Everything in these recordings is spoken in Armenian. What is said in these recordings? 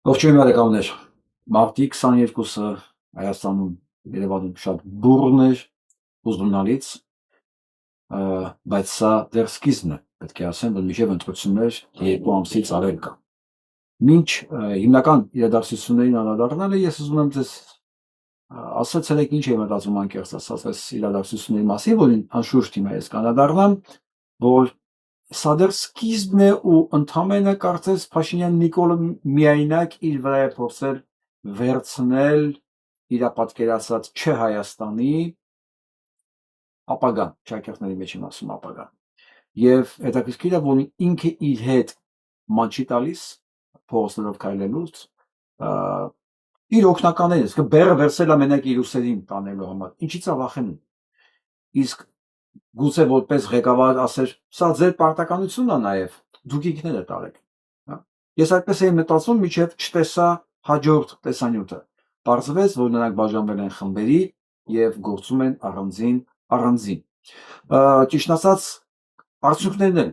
Ողջույն բարեկամներ, մարտի 22-ը Հայաստանում Երևանում շատ բուռն էր, ուզումնալից, բայց սա դեռ սկիզբն է, պետք է ասեմ, որ մինչև ընտրություններ 2 ամսից ավել կա։ Մինչ հիմնական իրադարձություններին անդրադառնալը ես ուզում եմ ձեզ ասացեք ինչ եմ մտածում անկեղծ ասած այս իրադարձությունների մասին, որին անշուշտ հիմա ես կանդրադառնամ, որ սա դեռ սկիզբն է ու ընդամենը կարծես Փաշինյան Նիկոլը միայնակ իր վրա է փորձել վերցնել իր պատկերացած չէ Հայաստանի ապագան, ճակերտների մեջ եմ ասում ապագան։ Եվ հետաքրքիր է, որ ինքը իր հետ ման չի տալիս փողոցներով քայլելուց, իր օգնականները, իսկ բեռը վերցել է մենակ իր ուսերին տանելու համար, ինչից է վախենում։ Իսկ գուցե որպես ղեկավար ասեր, սա ձեր պարտականությունն է նաև, դուք ինքներդ տարեք։ Ես այդպես էի մտածում, մինչև չտեսա հաջորդ տեսանյութը։ Պարզվեց, որ նրանք բաժանվել են խմբերի եւ գործում են առանձին։ Ճիշտ ասած, արդյունքներն էլ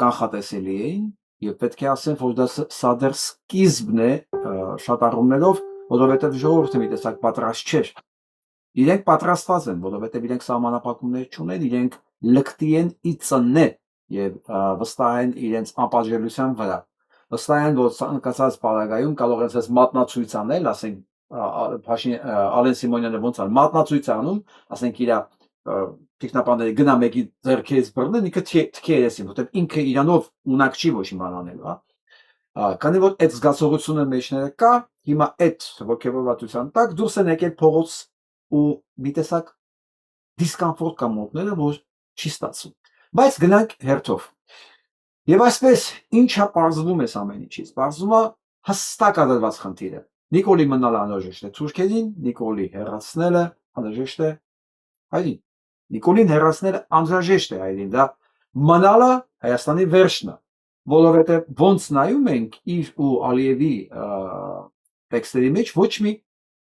կանխատեսելի էին եւ պետք է ասեմ, որ սա դեռ սկիզբն է շատ առումներով, որովհետեւ ժողովուրդը մի տեսակ պատրաստ չէր։ Իրենք պատրաստված են, որովհետև իրենք սահմանափակումներ չունեն, իրենք լկտի են ի ծնե եւ վստահ են իրենց անպատժելիության վրա։ Վստահ են, որ ցանկացած պարագայում կարող են ասես մատնացույց անել, ասենք Ալեն Սիմոնյանը ոնց է մատնացույց անում, ասենք իր տեխնապանները գնա մեկի ձեռքից բռնեն, ինքը թքի երեսին, որովհետև ինքը իրանով ունակ չի ոչ իման անելու, հա։ Քանի որ այդ զգացողությունը մեջները կա, հիմա այդ ոգևորվածության տակ դուրս են եկել փողոց ու մի տեսակ դիսկոմֆորտ կա մոտները, որ չի ստացվում։ Բայց գնանք հերթով։ Եվ այսպես ինչա պարզվում է ամեն ինչից։ Պարզվում է հստակ ադրված խնդիրը։ Նիկոլի մնալը անհրաժեշտ է թուրքերին, Նիկոլի հեռացնելը անհրաժեշտ է հայերին։ Նիկոլին հեռացնելը անհրաժեշտ է հայերին, դա մնալը Հայաստանի վերջն է, որովհետև ոնց նայում ենք իր ու Ալիևի տեքստերի մեջ ոչ մի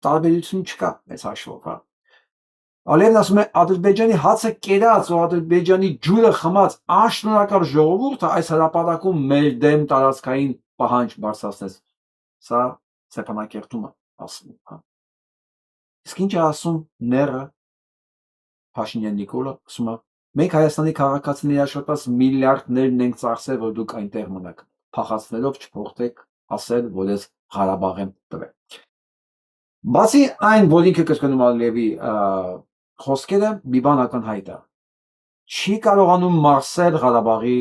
տարբերություն չկա այս հաշվով, հա։ Ալիևն ասում է Ադրբեջանի հացը կերած ու Ադրբեջանի ջուրը խմած անշնորհակալ ժողովուրդը այս հրապարակում մեր դեմ տարածքային պահանջ բարձրացնեց։ Սա Ստեփանակերտում է ասում, հա։ Իսկ ինչ է ասում ները Փաշինյան Նիկոլը, ասում է մենք Հայաստանի քաղաքացիների աշխատած միլիարդներն ենք ծախսել, որ դուք այնտեղ մնաք, փախացնելով չփոխեք ասել, որ ես Ղարաբաղ եմ տվել։ Բացի այն, որ ինքը կրկնում Ալիևի խոսքերը մի բան ակնհայտ է։ Չի կարողանում Մարսել Ղարաբաղի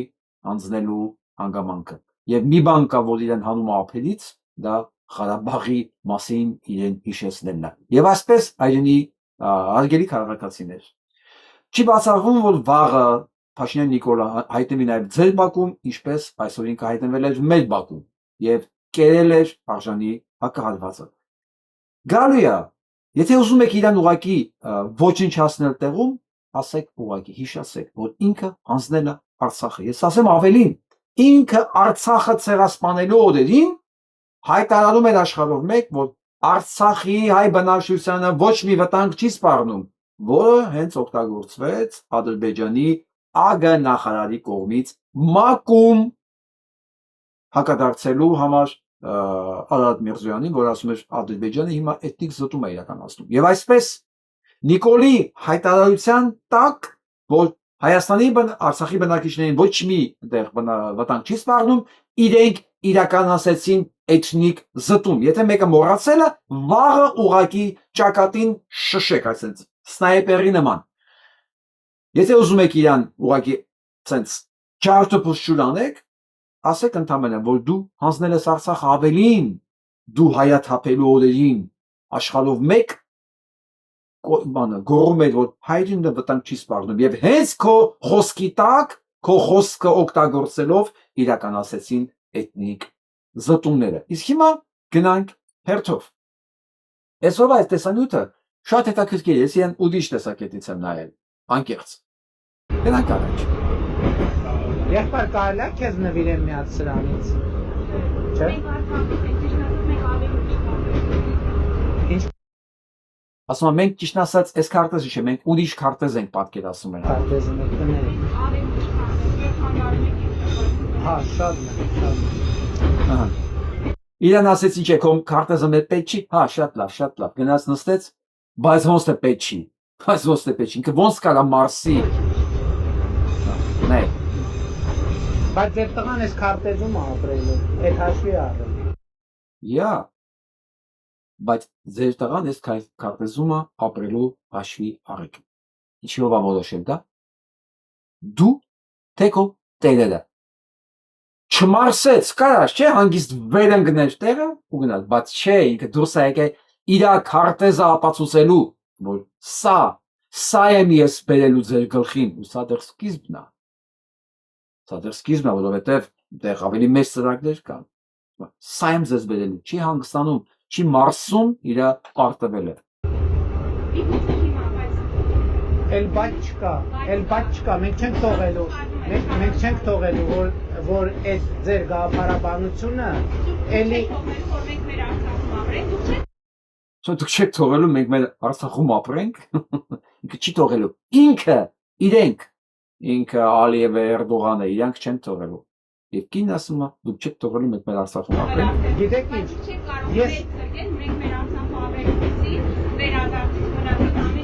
հանձնելու հանգամանքը։ Եվ մի բան կա, որ իրեն հանում է ափերից, դա Ղարաբաղի մասին իրեն հիշեցնելն է։ Եվ այսպես այրենի հարգելի քաղաքացիներ։ Չի բացառվում, որ վաղը Փաշինյան Նիկոլը հայտնվի նաև ձեր բակում, ինչպես այսօր ինքը հայտնվել էր մեր բակում եւ կերել էր արժանի հակահարվածը։ Գալու է, եթե ուզում եք իրան ուղակի ոչնչացնել տեղում, ասեք ուղակի հիշացեք, որ ինքը հանձնել է Արցախը։ Ես ասեմ ավելին, ինքը Արցախը ցեղասպանելու օրերին հայտարարում էր աշխարհով մեկ, որ Արցախի հայ բնակչությանը ոչ մի վտանգ չի սպառնում, որը հենց օգտագործվեց Ադրբեջանի ԱԳ նախարարի կողմից մակում հակադարձելու համար Արարատ Միրզոյանին, որ ասում էր Ադրբեջանը հիմա էթնիկ զտում է իրականացնում։ Եվ այսպես Նիկոլի հայտարարության տակ, որ Հայաստանի Արցախի բնակիչներին ոչ մի դեղ վտանգ չի սպառնում, իրենք իրականացեցին էթնիկ զտում։ Եթե մեկը մոռացել է, վաղը ուղակի ճակատին շշեք, այսպես սնայպերի նման։ Եթե ուզում եք իրան ուղակի ցենց ճարտոփուշ անեք, ասեք ընդամենը, որ դու հանձնել ես Արցախը ավելին, դու հայաթափելու օրերին աշխարհով մեկ գոռում էր, որ հայրենը վտանգ չի սպառնում եւ հենց քո խոսքի տակ, քո խոսքը օգտագործելով իրականացեցին էթնիկ զտումները։ Իսկ հիմա գնանք հերթով։ Այսօր այս տեսանյութը շատ հետաքրքիր է, ես իրեն ուրիշ տեսակետից եմ նայել, անկեղծ։ Գնանք առաջ։ Եղբայր կարելի է քեզ նվիրեմ մի հատ սրանից։ Չէ՞։ Ինչ Ասում եմ, մենք ճիշտ ասած, այս քարտեզը չէ, մենք ուրիշ քարտեզ ենք պատկերացնում են։ քարտեզը մեկնել։ Հա, շատ։ Ահա։ Իրան ասեց ինչ է քո քարտեզը մեծ պետք չի։ Հա, շատ լավ, գնաց նստեց, բայց ոնց է պետք չի։ Բայց ոնց է պետք չի։ Ինքը ոնց կարա մարսի։ Նայ։ Բայց ձեր տղան էս քարտեզում է ապրելու, այդ հաշվի առել։ Յա։ Բայց ձեր տղան էս քարտեզումը ապրելու հաշվի առեք։ Ինչի՞ով է որոշել դա։ Դու թե քո տերերը։ Չմարսեց, կարаш, չէ, հանգիստ վեր ընկներ տեղը ու գնաց, բայց չէ, ինքը դուրս է եկել իր քարտեզը ապացուցելու, որ սա եմ ես բերելու ձեր գլխին, ու սա դեռ սկիզբն է։ Սա դեռ սկիզբն է, որովհետև դեռ ավելի մեծ ծրագրեր կան։ Սա եմ ձեզ բերելու, չի հանգստանում, չի մարսում իր արտվելը։ Էլ բաց չկա, մենք չենք թողելու, որ այդ ձեր գաղափարաբանությունը էլի Դուք չեք թողելու մենք մեր Արցախում ապրենք, ինքը չի թողելու, ինքը Ալիևը, Էրդողանը, իրանք չեն թողելու։ Եվ կինն ասում է, դուք չեք թողելու մենք մեր Արցախում ապրենք։ Գիտեք ինչ,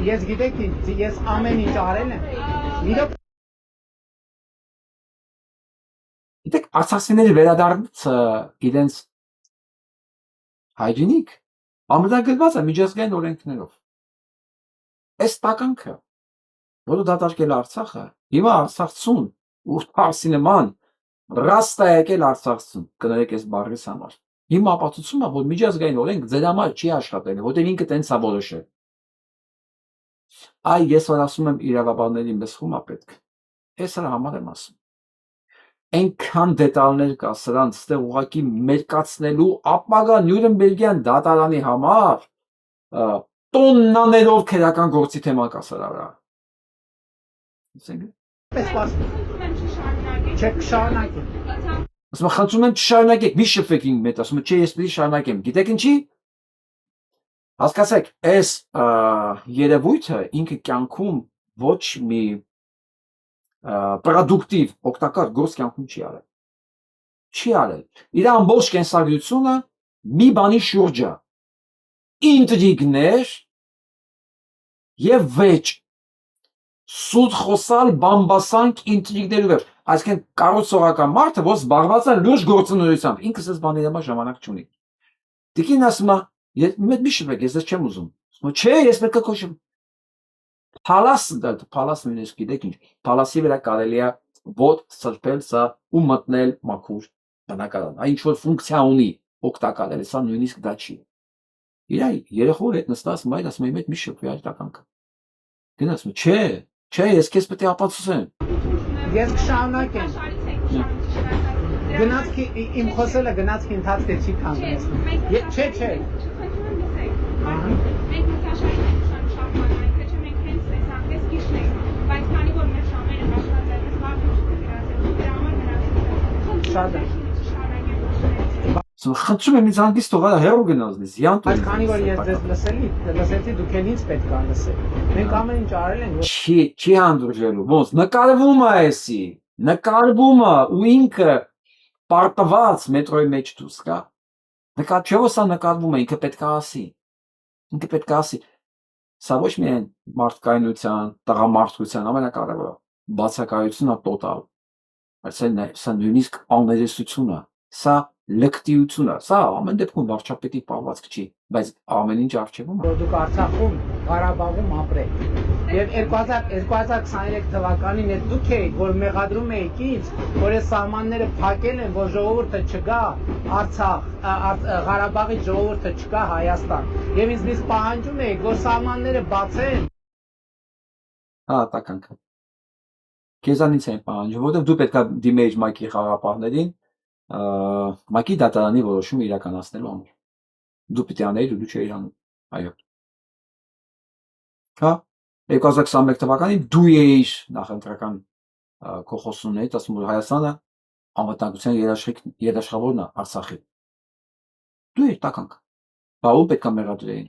ես գիտեք ինչ, ես ամեն ինչ արել եմ, Գիտեք, արցախցիների վերադարձը իրենց հայրենիք ամրագրված է միջազգային օրենքներով։ Այս տականքը, որը դատարկել Արցախը, հիմա Արցախցուն ու Փարսի նման ռաստ է եկել Արցախցուն, կներեք այս բառից համար։ Հիմա ապացուցում է, որ միջազգային օրենք ձեր համար չի աշխատել, որտեղ ինքը տենց է որոշել։ Այ ես որ ասում եմ իրավաբաններին մեզ խումա պետք, ես սրա համար եմ ասում։ Այնքան դետալներ կա սրանց ստեղ ուղակի մերկացնելու ապագա Նյուրնբերգյան դատարանի համար տոննաներով քերական գործի թեմա կա սրա վրա։ Չեք շարունակի։ Ասում եմ խնդրում եմ չշարունակեք, մի շփվեք ինձ հետ, ասում եմ չէ ես պետք է շարունակեմ։ Գիտեք ինչի։ Հասկացեք, այս երևույթը ինքը կյանքում ոչ մի պրոդուկտիվ օգտակար գործ կյանքում չի արել։ Չի արել։ Իր ամբողջ կենսագրությունը մի բանի շուրջ է։ Ինտրիգներ եւ վեճ։ Սուտ խոսալ բամբասանք ինտրիգներով։ Այսինքն կառուցողական մարդը, որ զբաղված է լուրջ գործունեությամբ, ինքս այս բաների համար ժամանակ չունի։ Տիկին ասում է, մի շփվեք, ես չեմ ուզում։ Չէ, ես պետք է կոչեմ։ Փալաս նույնիսկ գիտեք ինչ, փալասի վրա կարելի է ոտ սրբել սա ու մտնել մաքուր բնակարան, այն ինչ որ ֆունկցիա ունի, օգտակար է, սա նույնիսկ դա չի։ Իր երեխու հետ նստած մայր ասում եմ այդ մի շփվի այդ տականքը։ Գնացում չէ, ես քեզ պետք է ապացուցեմ։ Ես կշարունակեմ։ Գնացքի իմ խոսելը գնացքի ընթացքը չի քանդեցնում։ Չէ։ Խնդրում եմ ինձ հանգիստ թողա հեռու գնացնես, յան տուն։ Բայց քանի որ ես ձեզ լսեցի, դուք էլ ինձ պետք է լսեք։ Մենք ամեն ինչ արել ենք։ Չի հանդուրժելու, ոնց նկարվում է էսի, նկարվում է ու ինքը պարտված մետրոյի մեջ դուրս կա։ Չէ՞ որ սա նկարվում է, ինքը պետք է ասի։ Սա ոչ միայն մարդկայնության, տղամարդության ամենակարևորը, բացակայությունն է տոտալ։ Սա նույնիսկ աններեսություն է, սա լկտիություն է, սա ամեն դեպքում վարչապետի պահվածք չի, բայց ամեն ինչ արժևում է։ Որ դուք Արցախում, Ղարաբաղում ապրեք։ Եվ 2023 թվականին այդ դուք եք, որ մեղադրում եք ինձ, որ այս սահմանները փակել են, որ ժողովուրդը չգա Արցախ, Ղարաբաղի ժողովուրդը չգա Հայաստան։ Եվ ինձ պահանջում եք, որ սահմանները բացեն։ Հա, տականքը։ Քեզանից են պահանջում, որովհետև դու պետք է դիմեիր ՄԱԿ-ի խաղապահներին, ՄԱԿ-ի դատարանի որոշումը իրականացնելու համար։ Դու պիտի անեիր ու դու չէիր անում։ Այո։ Հա, 2021 թվականին դու էիր նախընտրական քո խոսուններից ասում որ Հայաստանը անվտանգության երաշխավորն է Արցախի։ Դու էիր տականք։ Բա ում պետք է մեղադրեին։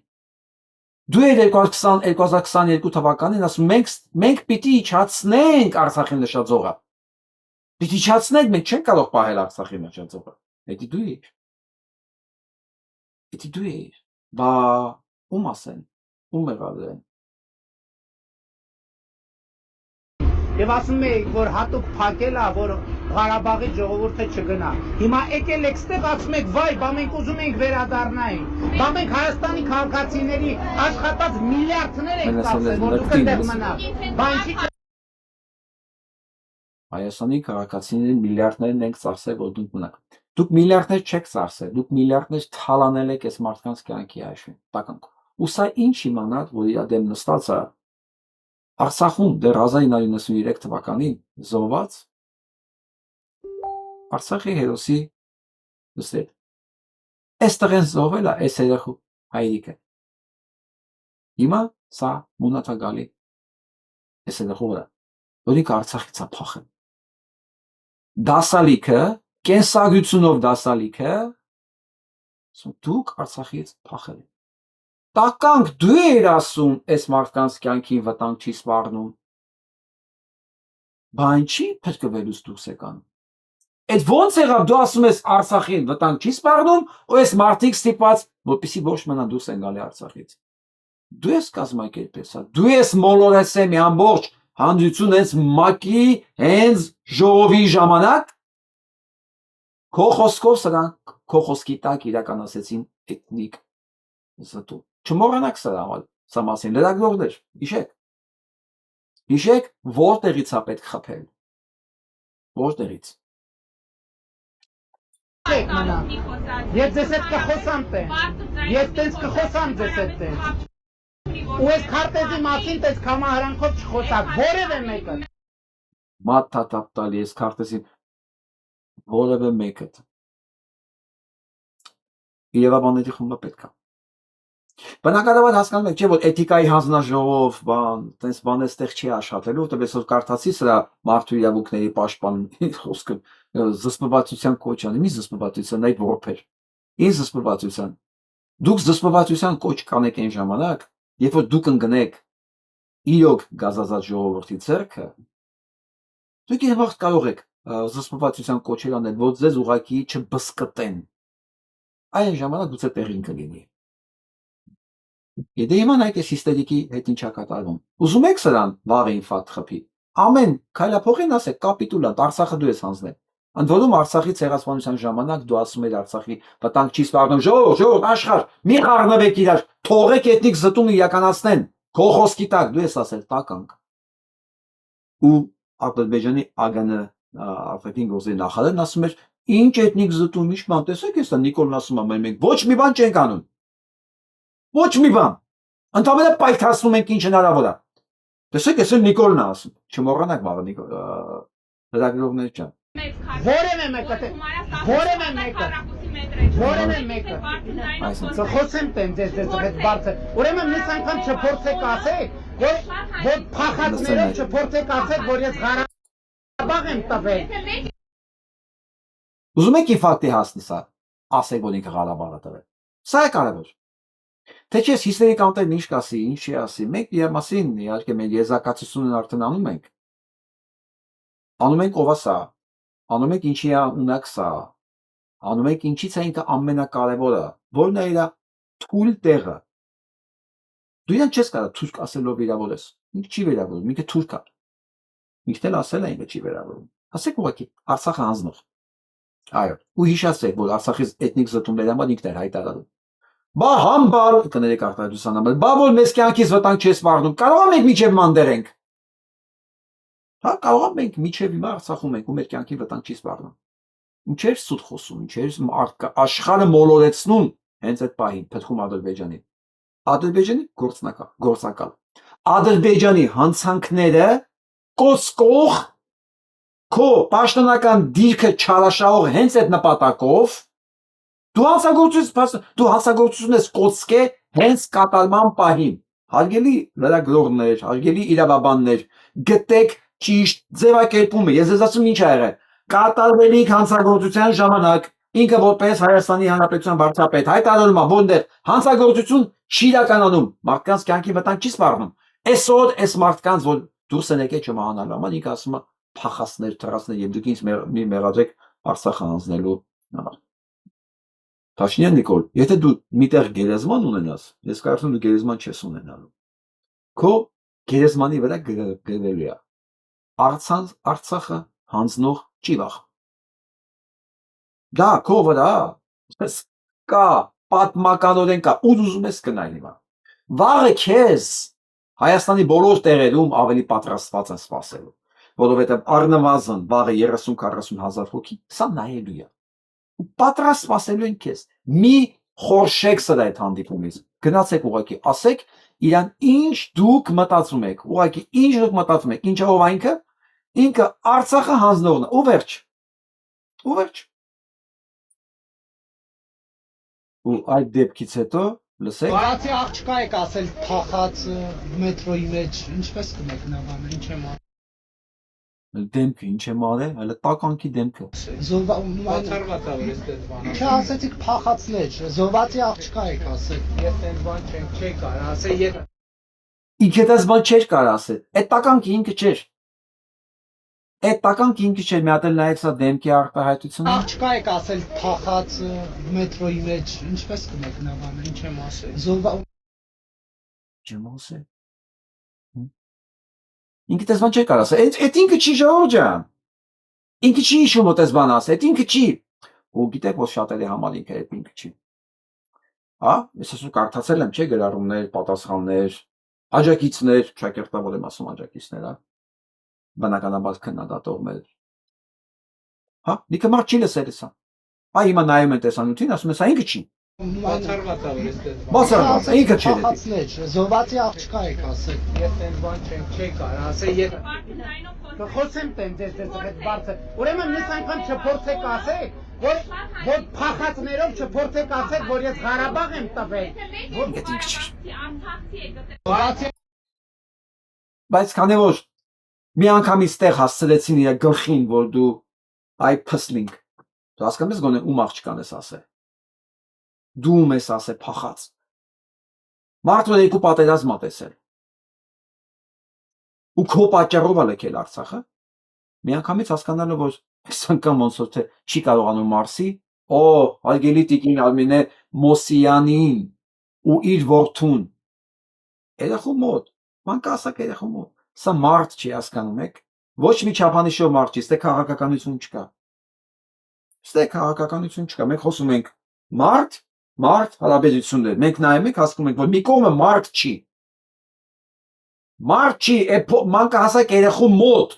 Դու էիր 2022 թվականին ասում մենք պիտի իջացնենք Արցախի նշաձողը։ Պիտի իջացնենք, մենք չենք կարող պահել Արցախի նշաձողը։ Դա դու էիր։ Պիտի դու էիր։ Բա ում ասեն, ում մեղադրեն։ Եվ ասում էի, որ հատուկ փակել է, որ Ղարաբաղի ժողովուրդը չգնա։ Հիմա եկել եք ստեղ ասում եք, վայ, բա մենք ուզում ենք վերադառնայինք։ Բա մենք Հայաստանի քաղաքացիների աշխատած միլիարդներ ենք ծախսել, որ դուք այդտեղ մնաք։ Բա ինչի՞ Հայաստանի քաղաքացիների միլիարդներն ենք ծախսել, որ դուք մնաք։ Դուք միլիարդներ չեք ծախսել, դուք միլիարդներ թալանել եք այս մարդկանց կյանքի հաշվին։ Տականք։ Ու սա ինչ իմանալ, որ իր դեմ նստած է Արցախում դեռ 1993 թվականին զոհված Արցախի հերոսի դստեր։ Այստեղ են զոհվել է այս երեխու հայրիկը։ Հիմա սա մունաթագալի այս երեխու վրա, որին Արցախից է փախել։ Դասալիքը, կենսագրությունով դասալիքը, դուք Արցախից փախել եք։ Տականք դու էիր ասում այս մարդկանց կյանքին վտանգ չի սպառնում։ Բա ինչի փրկվելուց դուրս եկան։ Այդ ո՞նց եղավ դու ասում ես Արցախին վտանգ չի սպառնում, ու այս մարդիկ ստիպված, որպեսզի ոչ մնան դուրս են գալի Արցախից։ Դու ես կազմակերպել սա, դու ես մոլորեցել մի ամբողջ հանդիպություն հենց ՄԱԿ-ի հենց ժողովի ժամանակ քո խոսքով սրանք քո խոսքի տակ իրականացեցին էթնիկ զտում։ Չմոռանաք սա մասին, լրագրողներ, հիշեք, որտեղից է պետք խփել, որտեղից։ Ես ձեզ հետ կխոսամ տենց, ես տենց կխոսամ ձեզ հետ տենց, ու ես քարտեզի մասին տենց կամահարանքով չխոսակ, որևէ մեկը։ Մաթաթափ տալի ես քարտեզին, որևէ մեկը։ Երևանների խումբը պետք է։ Բնականաբար հասկանում եք, չէ՞ որ էթիկայի հանձնաժողով, տենց բան էստեղ չի աշխատելու, որտեղ այսօր կարդացի սրա մարդու իրավունքների պաշտպանի խոսքը զսպվածության կոչան, մի զսպվածության այդ որբեր։ Ինչ զսպվածության։ Դուք զսպվածության կոչ կանեք այն ժամանակ, երբ որ դուք ընկնեք իրոք գազազած ժողովրդի ձեռքը, դուք երբեք կարող եք զսպվածության կոչեր անել, որ ձեզ ուղղակի չբսկտեն։ Այն ժամանակ գուցե տեղին կլինի։ Եթե հիմա նայեք այս հիստերիկի հետ ինչա կատարվում։ Ուզում եք սրան վաղ ինֆարկտ խփի։ Ամեն քայլափոխին ասեք կապիտուլանտ, Արցախը դու ես հանձնել։ Ընդ որում Արցախի ցեղասպանության ժամանակ դու ասում ես Արցախի վտանգ չի սպառնում, ժողով, աշխարհ, մի խառնվեք իրար, թողեք էթնիկ զտումը իրականացնեն։ Քո խոսքի տակ դու ես ասել տականք։ Ու Ադրբեջանի ԱԳՆ արտաքին գործերի նախարարն ասում էր, ինչ էթնիկ զտում, ինչ բան, տեսեք էսա Նիկոլն ասում է, մենք ոչ մի բան չենք անում։ Ոչ մի բան։ Ընդհանրապես պայթացնում ենք ինչ հնարավոր է։ Տեսեք, էսը Նիկոլն է ասում։ Չմոռանաք վաղը լրագրողներ ջան։ Որևէ մեկը։ Խոսեմ տենց ձեզ հետ բարձր։ Ուրեմն մյուս անգամ չփորձեք ասեք, որ փախածներով չփորձեք ասեք, որ ես Ղարաբաղ եմ տվել։ Ուզում եք ինֆարկտի հասնի սա, ասեք, որ ինքը Ղարաբաղ է տվել։ Սա է կարևոր։ Թե չէ հիստերիկ անտերն ինչ կասի, ինչ չի ասի, մենք իր մասին իհարկե մենք եզրակացությունն արդեն անում ենք։ Անում ենք ով է սա, անում ենք ինչի է ունակ սա, անում ենք ինչից է ինքը ամենակարևորը, որն է իր թույլ տեղը։ Դու իրան չես կարող թուրք ասելով վիրավորես, ինքը չի վիրավորում, ինքը թուրք է։ Ինքն էլ ասել է ինքը չի վիրավորում։ Ասեք ուղղակի Արցախը հանձնող։ Այո, ու հիշացեք, որ Արցախից էթնիկ զտումների համար ինքն էր հայտարարում։ Բա համբար կներեք արտադրության համար, բա որ մեզ կյանքից վտանգ չի սպառնում, կարող ենք միջև մանդերենք։ Հա, կարող ենք միջև հիմա Արցախում ենք ու մեր կյանքի վտանգ չի սպառնում։ Ինչեր սուտ խոսում, ինչեր աշխարհը մոլորեցնում հենց այդ պահին փթխում Ադրբեջանին։ Ադրբեջանի գործնակալ։ Ադրբեջանի հանցանքները կոսկող քո պաշտոնական դիրքը չարաշահող հենց այդ նպատակով դու հանցագործություն ես կոծկե հենց կատարման պահին։ Հարգելի լրագրողներ, հարգելի իրավաբաններ, գտեք ճիշտ ձևակերպումը։ Ես ձեզ ասում ինչ ա եղել։ Կատարվելիք հանցագործության ժամանակ ինքը որպես Հայաստանի Հանրապետության վարչապետ հայտարարում է, որ դեռ հանցագործություն չի իրականանում, մարդկանց կյանքի վտանգ չի սպառնում։ Այսօր այս մարդկանց, որ դուրս են եկել չմահանալու համար, ինքը ասում է փախածներ, թռածներ, եւ դուք ինձ մի մեղադրեք Արցախը հանձնելու համար։ Փաշինյան Նիկոլ, եթե դու միտեղ գերեզման ունենաս, ես կարծում դու գերեզման չես ունենալու։ Քո գերեզմանի վրա գրվելու է Արցախը հանձնող ճիվախ։ Դա քո վրա կա, պատմականորեն կա, ուզում ես կնայ հիմա։ Վաղը քեզ Հայաստանի բոլոր տեղերում ավելի պատրաստված են սպասելու, որովհետև առնվազն վաղը 30-40 հազար հոգի սա նայելու է։ Պատրաստ սպասելու են քեզ։ Մի խորշեք սրա այդ հանդիպումից։ Գնացեք ուղղակի, ասեք իրան ինչ դուք մտածում եք, ուղղակի ինչ դուք մտածում եք, ինչը ով այնքը, ինքը Արցախը հանձնողն է, ու վերջ։ Ու վերջ։ Ու այդ դեպքից հետո լսեք։ Բացի աղջկա եք ասել թախած մետրոյի մեջ, ինչպես կմեկնաբանը, ինչ եմ Դեմքը ինչ եմ արել, այլ տականքի դեմքը։ բացառված է որ էստեղ բանը։ Չէ, ասեցիք փախածներ, զոհվածի աղջկա եք ասել։ Ես այն բան չեմ կարող ասել, եթե Ինքդ այս բան չէր կարող ասել։ Այդ տականքը ինքը չէր։ Այդ տականքը ինքը չէր, մի հատ էլ նայեք սա դեմքի արտահայտությունը։ աղջկա եք ասել թախած մետրոյի մեջ, ինչպես կմեկնաբանը, ինչ եմ ասել։ Չեմ ասել։ Ինքը դες բան չէր կարող ասել։ Այդ ինքը չի Ժողովուրդ ջան։ Ինքը չի հիշում որ դες բան ասել, այդ ինքը չի։ Ու գիտեք որ շատերի համար ինքը այդ ինքը չի։ Հա, ես ասում կարդացել եմ, չէ՞ գրառումներ, պատասխաններ, աջակիցներ, շակերտավոր եմ ասում աջակիցներ, հա։ Բնականաբար քննադատողներ։ Հա, լիքը մարդ չի լսել սա։ Այ հիմա նայում են տեսանյութին, ասում են սա ինքը չի։ Բացառված է որ էստեղ Բացառված է, ինքը չէ։ Փախածներ, զոհվածի աղջկա եք ասել։ Ես այն բան չեմ կարող ասել, եթե Խոսեմ տենց այդ բարձր։ Ուրեմն մյուս անգամ չփորձեք ասել, որ փախածներով չփորձեք ասել, որ ես Ղարաբաղ եմ տվել։ Այդ ինքը չի։ Բայց քանի որ մի անգամից տեղ հասցրեցին իր գլխին, որ դու այ փսլինք, դու հասկանում ես գոնե ում աղջկան ես ասել։ Դու ում ես ասել փախած։ Մարդը երկու պատերազմ ա տեսել։ Ու քո պատճառով ա լքել Արցախը։ Միանգամից հասկանալը որ այս անգամ ոնց որ թե չի կարողանում Մարսի, հարգելի տիկին Արմինե Մոսյանին ու իր որդուն երախու մոտ, մանկասակ երախու մոտ, սա մարդ չի հասկանում եք, ոչ մի չափանիշով մարդ չի, ստե քաղաքականություն չկա։ Ստե քաղաքականություն չկա, մենք խոսում ենք մարդ հարաբերություններ, մենք նայում ենք հասկանում ենք, որ մի կողմը մարդ չի։ Մարդ չի, մանկահասակ երախու մոտ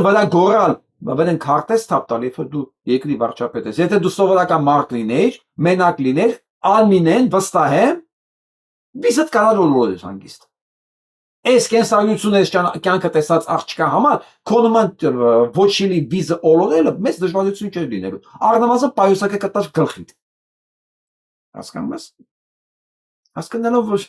վրա գորալ, վրեն քարտեզ թափ տալ, երբ որ դու երկրի վարչապետ ես, եթե դու սովորական մարդ լինեիր, մենակ լինեիր, Արմինեն վստահեմ, վիզդ կարող որ հանգիստ։ Այս կենսագրությունը այս կյանքը տեսած աղջկա համար քո նման ոչինի վիզը օլորելը մեծ դժվարություն չէր լինելու։ Առնվազն պայուսակը կտար գլխիդ։ Հասկանում ես։ Հասկանալով որ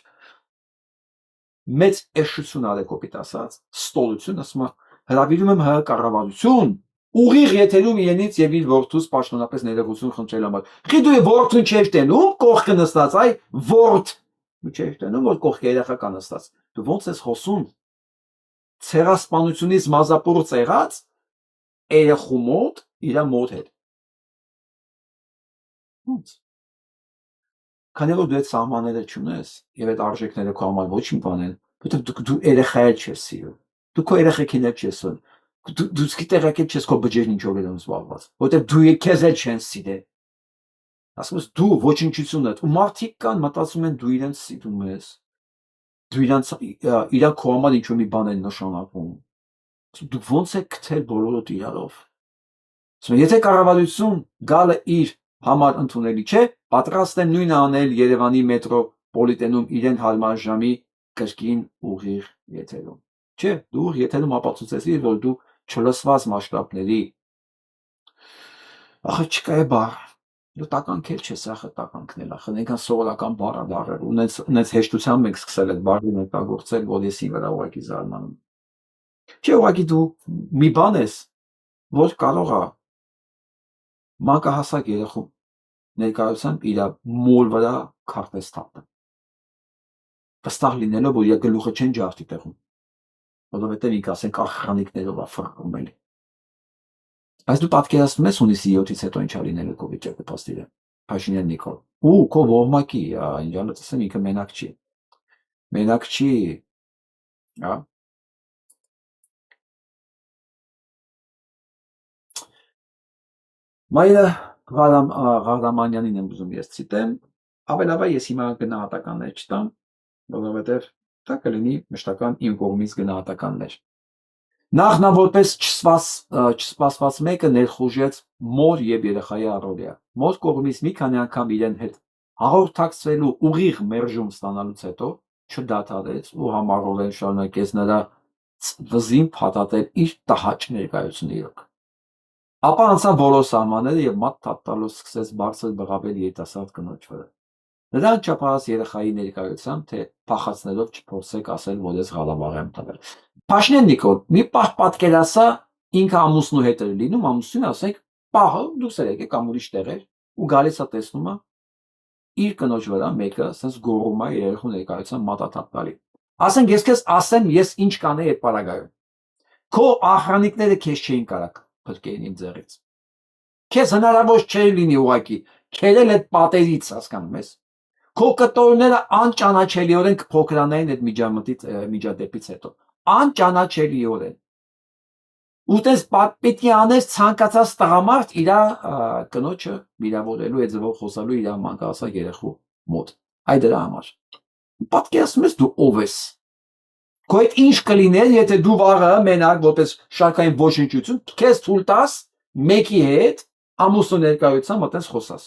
մեծ էշություն արել կոպիտ ասած, ստոլություն, ասում եմ հրավիրում եմ ՀՀ կառավարություն ուղիղ եթերում իրենից եւ իր որդուց պաշտոնապես ներողություն խնդրել համար։ Խի դու որդուն չես տենում, կողքը նստած, այ ворդ դու չես տենում, որ կողքը երեխա կա նստած։ Դու ո՞նց ես խոսում։ Ցեղասպանությունից մազապուրծ եղած երեխու մոտ իր մոտ հետ։ Ո՞նց։ Քանի որ դու այդ սահմանները չունես եւ այդ արժեքները քո համար ոչ մի բան են, որովհետեւ դու երեխա չես սիրում։ Դու քո երեխեքին չես սիրում։ Դու սկիթեղակի չես քո բջերն ինչով են զբաղված, որովհետեւ դու քեզ էլ չեն սիրել։ Ասում ես դու ոչնչություն ես, ու մարդիկ կան մտածում են դու իրենց սիրում ես։ Դու իրանք քո համար ինչ-որ մի բան են նշանակում։ Դու ո՞նց եք գտել բոլորդ իրարով։ Ասում եթե կառավարություն գալը իր համար ընդունելի չէ, պատրաստ են նույնը անել Երևանի մետրոպոլիտենում իրեն հարմար ժամի կրկին ուղիղ եթերում։ Չէ, դու ուղիղ եթերում ապացուցեցիր, որ դու չլսված մասշտաբների ախը չկա է բառ։ Դու տականքել չես, ախը տականքնել, ախը այնքան սովորական բառ ա բառեր, ունենց հեշտությամբ ենք սկսել այդ բառերն օգտագործել, որ ես ի վրա ուղղակի զարմանում։ Չէ, ուղղակի դու մի բան ես, որ կարող է մանկահասակ երեխու ներկայությամբ իր մոլ վրա քարտեզ թափել։ Վստահ լինելով, որ իր գլուխը չեն ջարդի տեղում, որովհետև ինք ասենք ախրանիկներով ա ֆռռում էլի։ Բայց դու պատկերացնում ես հունիսի 7-ից հետո ինչա լինելու քո վիճակը, փաստորեն։ Փաշինյան Նիկոլ։ Ու քո ոհմակի, ինջանը տեսեմ ինքը մենակ չի։ Մենակ չի, հա։ Մայրը Ղարդամանյանին եմ ուզում ես ցիտեմ, ավելավա ես հիմա գնահատականներ չտամ, որովհետև դա կլինի մշտական իմ կողմից գնահատականներ։ Նախ նա որպես չսպասված մեկը ներխուժեց մոր եւ երեխայի առօրյա։ Մոր կողմից մի քանի անգամ իրեն հետ հաղորդակցվելու ուղիղ մերժում ստանալուց հետո չդադարեց ու համառորեն շարունակեց նրա վզին փաթաթել իր տհաճ ներկայությունը իրոք։ Ապա անցավ բոլոր սահմանները եւ մատ թափտալով սկսեց բարձր բղավել երիտասարդ կնոջ վրա։ Նրան չափահաս երեխայի ներկայությամբ, թե փախացնելով չփորձեք ասել, որ ես Ղարաբաղ եմ տվել։ Փաշինյան Նիկոլ, մի պահ պատկերացա, ինքը ամուսնու հետ էր լինում, ամուսինը ասենք, պահը դուրս էր եկել կամ ուրիշ տեղեր ու գալիս է տեսնում է իր կնոջ վրա մեկը ասես գոռում է երեխու ներկայությամբ մատաթափտալի։ Ասենք ես քեզ ասեմ, ես ինչ կանեի այդ պարագայում։ Քո ախրանիկները քեզ չէին կարող փրկեին իմ ձեռից։ Քեզ հնարավոր չէր լինի ուղակի քերել այդ պատերից, հասկանում ես։ Քո կտորները անճանաչելիորեն կփոքրանային այդ միջադեպից հետո։ Անճանաչելիորեն։ Ուտես պիտի անես ցանկացած տղամարդ իր կնոջը վիրավորելու է ձևով խոսալու իր մանկահասակ երեխու մոտ։ Այ դրա համար։ Պատկերացնում ես դու ով ես։ Քո այդ ինչ կլիներ, եթե դու վաղը մենակ որպես շարքային ոչնչություն քեզ թույլ տաս մեկի հետ ամուսնու ներկայությամբ մտես խոսաս։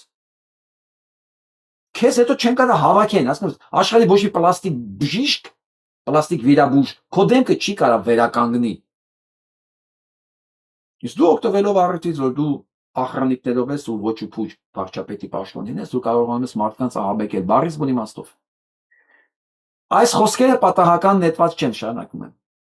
Քեզ հետո չեն կարող հավաքեն, հասկանում ես, աշխարհի ոչ մի պլաստիկ բժիշկ, պլաստիկ վիրաբույժ քո դեմքը չի կարող վերականգնի։ Իսկ դու օգտվելով առիթից, որ դու ախրանիկներով ես ու ոչ ու փուչ վարչապետի պաշտոնին ես, դու կարողանում ես մարդկանց ահաբեկել բառից բուն իմաստով։ Այս խոսքերը պատահական նետված չեն, շարունակում եմ։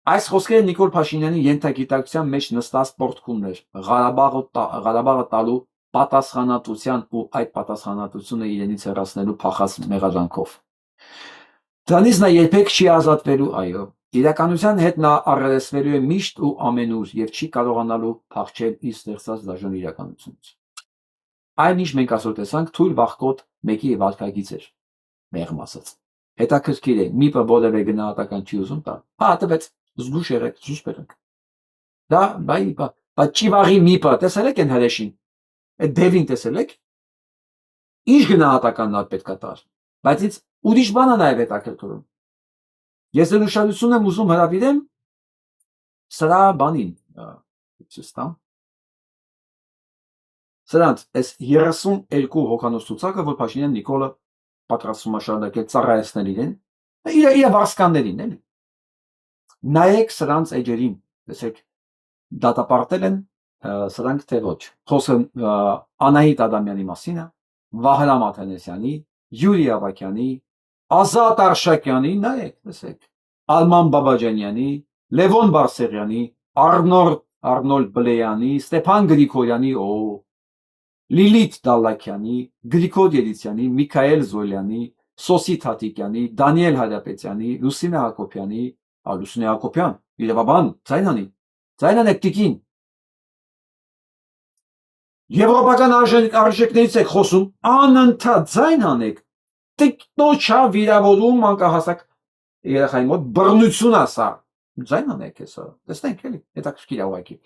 Այս խոսքերը Նիկոլ Փաշինյանի ենթագիտակցության մեջ նստած պորտքումն էր Ղարաբաղը տալու պատասխանատվության ու այդ պատասխանատվությունը իրենից հեռացնելու փախած մեղադրանքով։ Դրանից նա երբեք չի ազատվելու, այո։ Իրականության հետ նա առերեսվելու է միշտ ու ամենուր եւ չի կարողանալու փախչել իր ստեղծած դաժան իրականությունից։ Այնինչ մենք այսօր տեսանք թույլ վախկոտ մեկի վարկագիծ էր, մեղմ ասած։ Հետաքրքիր է, միպը որևէ գնահատական չի ուզում տալ։ Հա, տվեց, զգուշ եղեք, զուսպ եղեք։ Դա բայ ճիվաղի միպը, տեսել եք այն հրեշին։ Այդ դևին տեսել եք։ Ինչ գնահատականն ալ պետքա տար։ Բայց ինձ ուրիշ բան է նաև հետաքրքրում։ Ես դեռ ուշադրություն եմ ուզում հրավիրեմ սրա բանին, ցստամ։ Սրանց այս 32 հոգանոց ցուցակը, որ Փաշինյան Նիկոլը պատրաստում է շարունակել ծառայեցնել իրեն, իր վարսկաններին, էլի։ Նայեք սրանց էջերին, տեսեք, դատապարտել են սրանք թե ոչ։ Խոսքը Անահիտ Ադամյանի մասին է, Վահրամ Աթանեսյանի, Յուրի Ավակյանի, Ազատ Արշակյանի, նայեք, տեսեք, Արման Բաբաջանյանի, Լևոն Բարսեղյանի, Արնոլդ Բլեյանի, Ստեփան Գրիգորյանի, Լիլիթ Դալլաքյանի, Գրիգոր Երիցյանի, Միքայել Զոլյանի, Սոսի Թաթիկյանի, Դանիել Հարապետյանի, Լուսինե Հակոբյանի, Լուսինե Հակոբյան, իրավաբան, ձայնանեք տիկին։ Եվրոպական արժեքներից եք խոսում, անընդհատ ձայն անեք, տիկնոջա վիրավորում մանկահասակ երեխայի մոտ բռնություն է սա, ձայն անեք հեսա, տեսնենք էլի, հետաքրքիր է ուղղակի։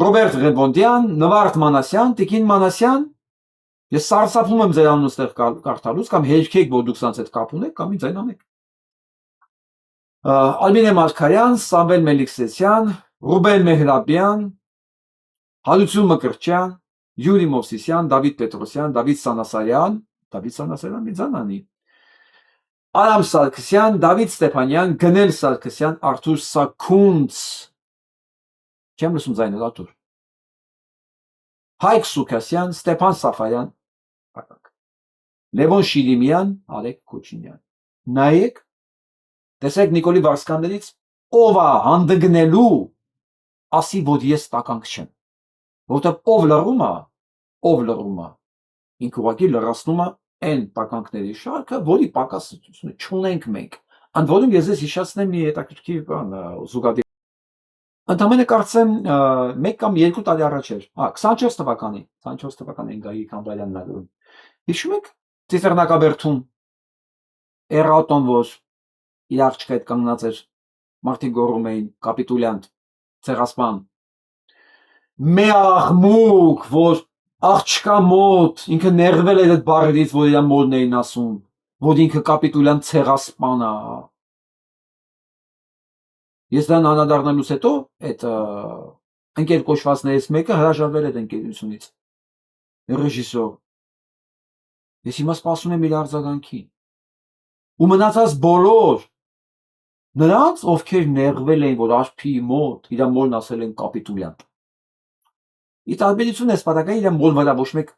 Ռոբերտ Ղեբոնդյան, Նվարդ Մանասյան, Տիկին Մանասյան, ես սարսափում եմ ձեր անունը ստեղ կարդալուց, կամ հերքեք, որ դուք սանց հետ կապ ունեք, կամ ձայն անեք։ Ալբինե Մարգարյան, Սամվել Մելիքսեսյան, Ռուբեն Մեհրաբյան, Հալություն Մկրտչյան, Յուրի Մովսիսյան, Դավիթ Պետրոսյան, Դավիթ Սանասարյան, մի ձանանի, Արամ Սարգսյան, Դավիթ Ստեփանյան, Գնել Սարգսյան, Արթուր Սաքունց, չեմ լսում ձայնը, Արթուր, Հայկ Սուքասյան, Ստեփան Սաֆարյան, Լևոն Շիլիմյան, Արեգ Քոչինյան։ Նայեք, տեսեք Նիկոլի վարսկաններից ով է հանդգնելու, ասի, որ ես տականք չեմ, որտեղ ով լռում է, ինք ուղղակի լռացնում է այն տականքների շարքը, որի պակասությունը չունենք մենք։ Ընդ որում ես ես հիշեցնեմ մի հետաքրքիր բան, զուգադիպ։ Ընդամենը կարծեմ 1 կամ 2 տարի առաջ էր, 24 թվականի Գայի Քամբալյանն ալում։ Հիշում եք Ծիծեռնակաբերդում Էրատոն, որ իր աղջկա հետ կանգնած էր, մարդիկ գոռում էին կապիտուլյանտ, ցեղասպան։ Մի աղմուկ, որ աղջկա մոտ ինքը ներվել էր այդ բառերից, որ իր մորն էին ասում, որ ինքը կապիտուլյան ցեղասպան է։ Ես դրան անդրադառնալուց հետո այդ ընկեր կոչվածներից մեկը հրաժարվել էր ընկերությունից։ Ռեժիսոր։ Ես հիմա սպասում եմ իր արձագանքին։ Ու մնացած բոլոր նրանց, ովքեր ներվել էին, որ արփի մոտ իր մորն ասել են կապիտուլյանտ։ Ի տարբերություն էսպատակայի իր մոր վրա ոչ մեկ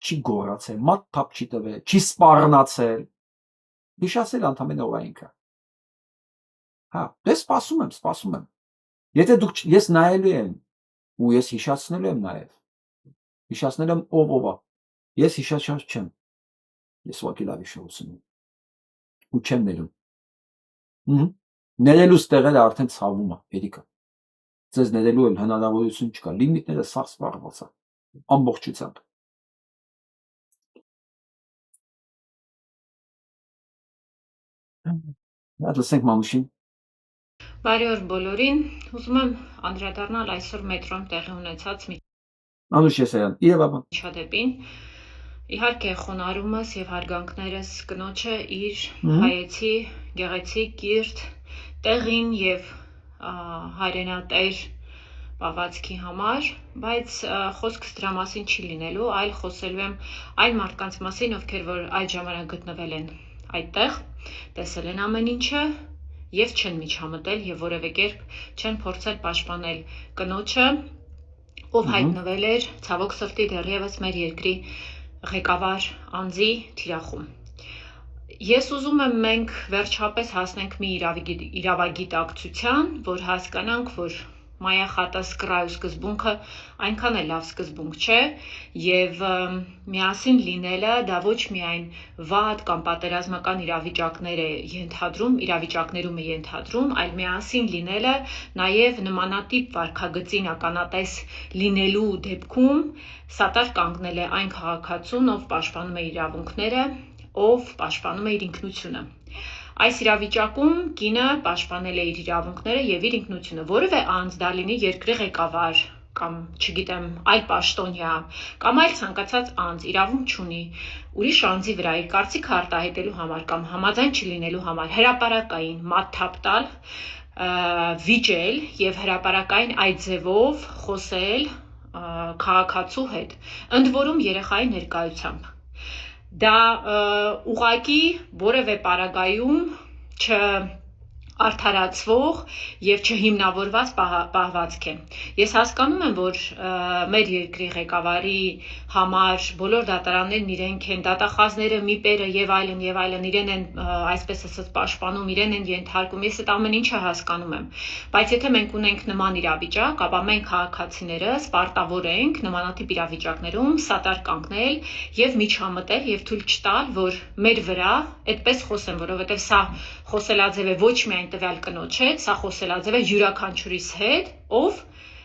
չի գոռացել, մատ թափ չի տվել, չի սպառնացել։ Հիշացել ընդամենը օր ինքը։ Հա, դե սպասում եմ։ Եթե դուք ես նայելու եմ ու ես հիշացնելու եմ նաև։ Հիշացնել եմ ով է։ Ես հիշաչած չեմ։ Ես ուղղակի լավ հիշողություն ունեմ։ Ու չեմ ներում։ Ներելուց տեղերը արդեն ցավում է, Էրիկա։ Ձեզ ներելու էլ հնարավորություն չկա։ Լիմիտները սաղ սպառված է։ Ամբողջությամբ։ Դա լսենք Մանուշին։ Բարի օր բոլորին, ուզում եմ անդրադառնալ այսօր մետրոյում տեղի ունեցած Անուշ Եսայան, իրավաբան միջադեպին։ Իհարկե խոնարհումս եւ հարգանքներս կնոջը իր հայեցի գեղեցիկ կիրթ տեղին եւ հայրենատեր պահվածքի համար, բայց խոսքս դրա մասին չի լինելու, այլ խոսելու եմ այլ մարդկանց մասին, ովքեր որ այդ ժամանակ գտնվել են այդտեղ, տեսել են ամեն ինչը եւ չեն միջամտել եւ որևէ կերպ չեն փորձել պաշտպանել կնոջը, ով հայտնվել էր ցավոք սրտի դեռևս մեր երկրի ղեկավար անձի թիրախում։ Ես ուզում եմ մենք վերջապես հասնենք մի իրավագիտակցության, որ հասկանանք, որ մայախատաս կրայու սկզբունքը այնքան է լավ սկզբունք չէ եւ միասին լինելը դա ոչ միայն վատ կամ պատերազմական իրավիճակներում է ենթադրում, այլ միասին լինելը նաեւ նմանատիպ վարքագծին ականատես լինելու դեպքում սատար կանգնել է այն քաղաքացուն, ով պաշտպանում է իրավունքները, ով պաշտպանում է իր ինքնությունը։ Այս իրավիճակում կինը պաշտպանել է իր իրավունքները եւ իր ինքնությունը, որևէ անձ դա լինի երկրի ղեկավար կամ, չգիտեմ, այլ պաշտոնյա կամ այլ ցանկացած անձ իրավունք չունի ուրիշ անձի վրա իր կարծիքը արտահայտելու համար կամ համաձայն չլինելու համար հրապարակային մատթափ տալ, վիճել եւ հրապարակային այդ ձևով խոսել քաղաքացու հետ, ընդ որում երեխայի ներկայությամբ։ Դա ուղղակի որևէ պարագայում չարդարացվող եւ չհիմնավորված պահվածք է։ Ես հասկանում եմ, որ մեր երկրի ղեկավարի համար բոլոր դատարաններն իրենք են, դատախազները, միպերը եւ այլն, իրեն են այսպես ասած պաշտպանում, իրեն են ենթարկում։ Ես այդ ամեն ինչը հասկանում եմ։ Բայց եթե մենք ունենք նման իրավիճակ, ապա մենք քաղաքացիներս պարտավոր ենք նմանատիպ իրավիճակներում սատար կանգնել եւ միջամտել եւ թույլ չտալ, որ մեր վրա այդպես խոսեն, որովհետեւ սա խոսելաձև է ոչ միայն տվյալ կնոջ հետ, սա խոսելաձև է յուրաքանչյուրիս հետ, ով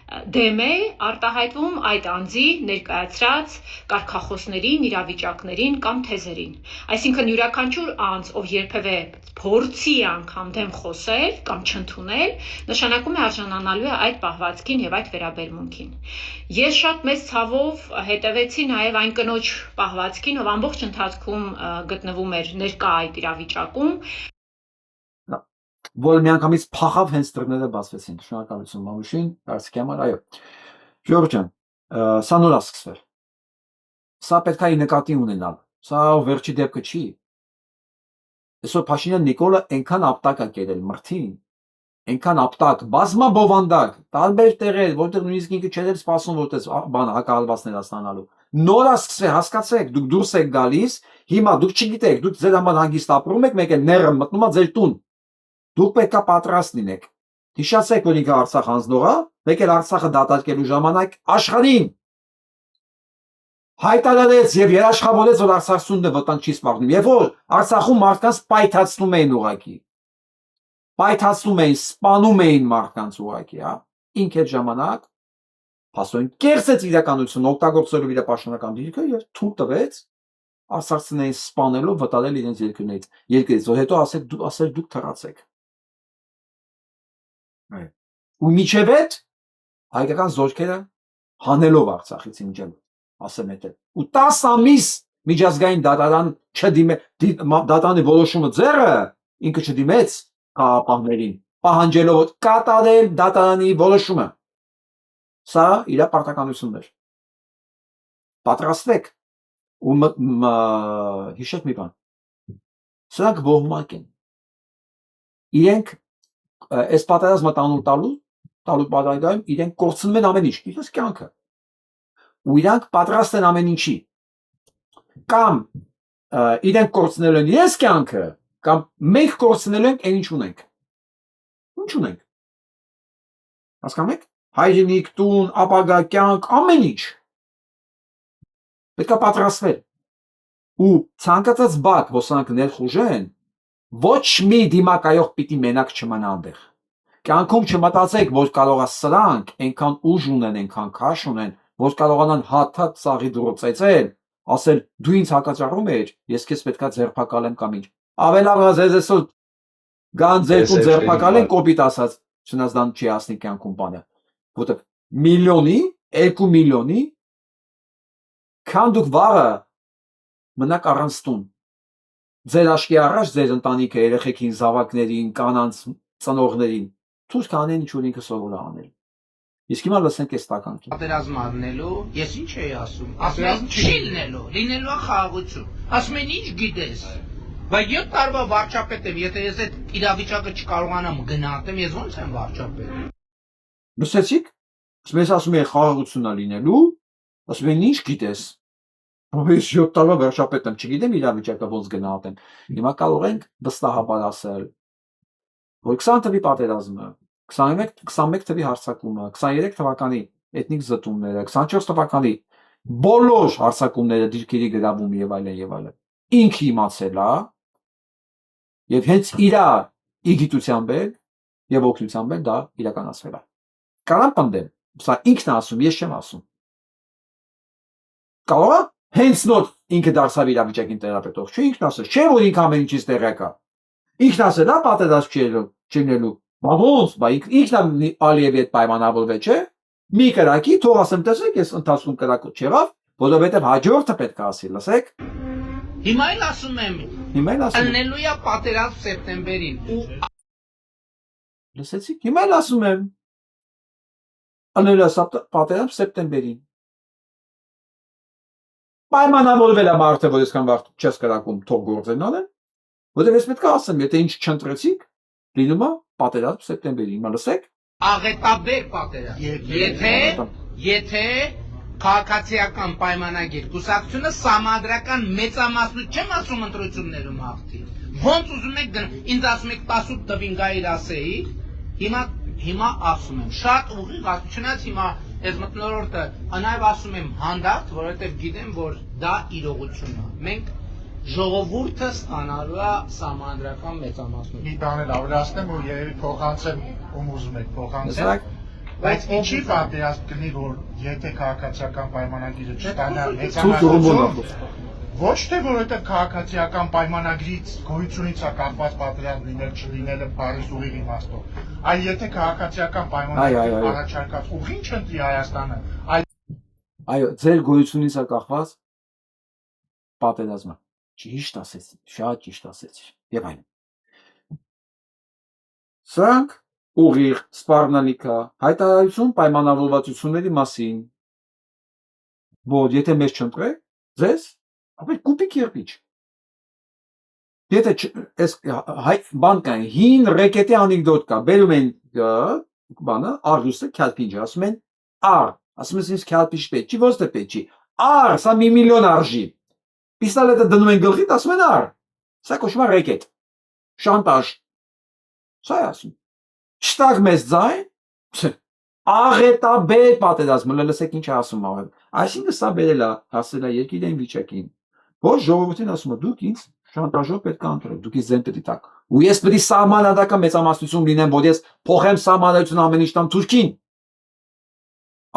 դեմ է արտահայտվում այդ անձի ներկայացրած կարգախոսներին, իրավիճակներին կամ թեզերին։ Այսինքն յուրաքանչյուր անձ, ով երբևէ փորձի անգամ դեմ խոսել կամ չընդունել, նշանակում է արժանանալու է այդ պահվածքին եւ այդ վերաբերմունքին։ Ես շատ մեծ ցավով հետևեցի նաեւ այն կնոջ պահվածքին, ով ամբողջ ընթացքում գտնվում էր ներկա այդ իրավիճակում, որ միանգամից փախավ հենց դռները բացվեցին։ Շնորհակալություն Մանուշին, կարծիքի համար, այո։ Ժողովուրդ ջան, սա նոր է սկսվել։ Սա պետք է նկատի ունենալ։ Սա վերջի դեպքը չի։ Այսօր Փաշինյան Նիկոլը այնքան ապտակ է կերել մրթին, այնքան ապտակ, բազմաբովանդակ, տարբեր տեղեր, որտեղ նույնիսկ ինքը չէր սպասում, որ այդպես բան հակահարվածներ ստանալու։ Նոր է սկսվել, հասկացեք, դուք դուրս եք գալիս, հիմա դուք չգիտեք, դուք ձեր համար հանգիստ ապրում եք, մեկ է ները մտնում է ձեր տուն։ Դուք պետք է պատրաստ լինեք։ Հիշացեք, որ ինքը Արցախ հանձնող է, մեկ էլ Արցախը դատարկելու ժամանակ աշխարհին հայտարարեց եւ երաշխավորեց, որ Արցախցունը վտանգ չի սպառնում։ Երբ որ Արցախում մարդկանց պայթացնում էին ուղակի։ Պայթացնում էին, սպանում էին մարդկանց ուղակի, հա։ Ինքը այդ ժամանակ փաստորեն կերսեց իրականությունը, օգտագործելով իր պաշտոնական դիրքը եւ թույլ տվեց արցախցիներին սպանելով վտարել իրենց երկրից, որ հետո ասել դուք թռացեք։ Ու միջև այդ հայկական զորքերը հանելով Արցախից ինչեւ ասեմ էդ ու 10 ամիս միջազգային դատարանի որոշումը ձեռը ինքը չդիմեց խաղապահներին պահանջելով կատարել դատարանի որոշումը սա իր պարտականությունն էր պատրաստվեք ու հիշեք մի բան սրանք ոհմակ են իրենք այս պատերազմը տալու պատերազմում իրենք կորցնում են ամեն ինչ իրենց կյանքը ու իրանք պատրաստ են ամեն ինչի կամ իրենք կորցնելու են իրենց կյանքը կամ մենք կորցնելու ենք այն ինչ ունենք հասկանում եք հայրենիք տուն ապագա կյանք ամեն ինչ պետք է պատրաստվել ու ցանկացած բակ որ սրանք ներխուժեն ոչ մի դիմակայող պիտի մենակ չմնա այնտեղ կյանքում չմտածեք որ կարող է սրանք այնքան ուժ ունեն այնքան քաշ ունեն որ կարողանան հաթաթ սաղի դուրը ծեծել ասել դու ինձ հակաճառում ես ես քեզ պետքա ձերբակալեմ կամ ինչ ավելավա ձեզ այսօր գան ձերբուն ձերբակալեն կոպիտ ասած չնայած չի ասնի կյանքում բանը որտեղ միլիոնի 2 միլիոնի քան դուք վաղը մնաք առանց տուն ձեր աշկի առաջ ձեր ընտանիքը երեխեքին զավակներին կանանց ծնողներին թույլ կանեն ինչ որ ինքը սովոր է անել իսկ հիմա լսենք այս տականքին պատերազմ առնելու ես ինչ էի ասում ասում չի լինելու խաղաղություն ասում են ինչ գիտես բայց 7 տարվա վարչապետ եմ եթե ես այդ իրավիճակը չկարողանամ գնահատեմ ես ո՞նց եմ վարչապետ լսեցիք ես ասում եմ խաղաղությունն է լինելու ասում են ինչ գիտես Ես 7 տարվա վարչապետ եմ, չգիտեմ իրավիճակը ոնց գնահատեմ։ Հիմա կարող ենք վստահաբար ասել, որ 20 թվականի պատերազմը, 21 թվականի հարձակումը, 23 թվականի էթնիկ զտումները, 24 թվականի բոլոր հարձակումները, դիրքերի գրավում եւ այլն, ինքը իմացել է եւ հենց իր իգիտությամբ եւ օգնությամբ դա իրականացվել է։ Կարամ պնդեմ, սա ինքն է ասում, ես չեմ ասում։ Կարող է հենց նոր ինքը դարձավ իրավիճակին տերապետող, չէ ինքն ասել, չէ որ ինքը ամեն ինչից տեղյակ է։ Ինքն ասել է պատերազմ չլինելու, ոնց, ինքն է Ալիևի հետ պայմանավորվել, չէ։ Մի կրակի, թող ասեմ տեսեք, ես ընթացքում կրակը չեղավ, որովհետև հաջորդը պետք է ասի, լսեք։ Հիմա էլ ասում եմ, ելնելու է պատերազմ սեպտեմբերին ու լսեցիք, հիմա էլ ասում եմ, ելնելու է պատերազմ սեպտեմբերին։ Պայմանավորվել է մարդը, որ այսքան վաղ չես կրակում թող գործեն անեն, որտեղ ես պետք է ասեմ, եթե ինչ չընտրեցիք, լինում է պատերազմ սեպտեմբերին, հիմա լսեք։ Աղետաբեր պատերազմ։ Եթե քաղաքացիական պայմանագիր կուսակցությունը սահմանադրական մեծամասնություն չեմ ասում ընտրություններում հաղթի։ Ոնց ուզում եք ինձ ասում եք 18 տվին գայր ասեի, հիմա ասում եմ, շատ ուղիղ ասում, չնայած հիմա Ես մտնոլորտը անայվ ասում եմ հանդարտ, որովհետև գիտեմ, որ դա իրողություն է։ Մենք ժողովուրդը ստանալու է սահմանադրական մեծամասնություն։ Մի բան էլ ավելացնեմ, որ երևի փոխանցեմ ում ուզում եք փոխանցել։ Բայց ինչի պատերազմ կլինի, որ եթե քաղաքացիական պայմանագիրը չստանա մեծամասնություն, ոչ թե որովհետև քաղաքացիական պայմանագրից գոյությունից է կախված պատերազմ լինել չլինելը բառից ուղիղ իմաստով, այլ եթե քաղաքացիական պայմանագրի առաջարկած ուղին չընտրի Հայաստանը, այո, ձեր գոյությունից է կախված պատերազմը։ Ճիշտ ասեցի, շատ ճիշտ ասեցի։ Եվ այլն։ Սրանք ուղիղ սպառնալիքա հայտարարություն պայմանավորվածությունների մասին, որ եթե մեզ չընտրեք, ձեզ ապա կուպի կիրպիչ։ Եթե այս բան կա, հին ռեկետի անեկդոտ կա, բերում են բանը, արդուստը քյալպինջը, ասում են ար, ասում ես ինձ քյալպիչ պետք չի, ոնց թե պետք չի, ար, սա մի միլիոն արժի, պիստոլետը դնում են գլխիդ, ասում են ար, սա կոչվում է ռեկետ, շանտաժ, սա է ասում, չտակ մեզ ձայն, աղետաբեր պատերազմը, լսեք ինչ է ասում աղետ, այսինքն սա բերել է, հասել է երկիրային վիճակին, որ ժողովրդին ասում է դուք ինձ շանտաժով պետք է ընտրեք, դուք ինձ ձեն պետք է տաք, ու ես պետք է սահմանադրական մեծամասնություն լինեմ, որ ես փոխեմ սահմանադրությունը ամեն ինչ տամ Թուրքին,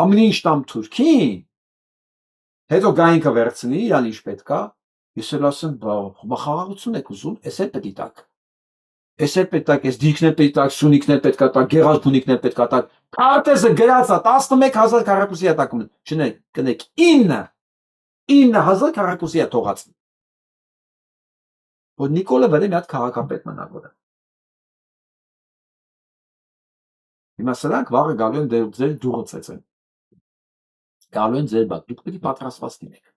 ամեն ինչ տամ Թուրքին, հետո գայինքը վերցնի, իրան ինչ պետք է, Ես էլ ասեմ, բա խաղաղություն եք ուզում, էս էլ պետք է տակ։ Էս էլ պետք է, էս դիրքն էլ պետք է տակ, Սյունիքն էլ պետք է տակ, Գեղարդ բունիկն էլ պետք է տակ։ Քարտեզը գրած է 11000 քառակուսի է տակում։ Չնեք, կնեք 9000 քառակուսի է թողած։ Որ Նիկոլը վերը մի հատ քաղաքապետ մնա որը։ Հիմա սրանք վաղը գալու են ձեր դուռը ծեծեն։ Գալու են ձեր բակ, դուք պետք է պատրաստված լինեք։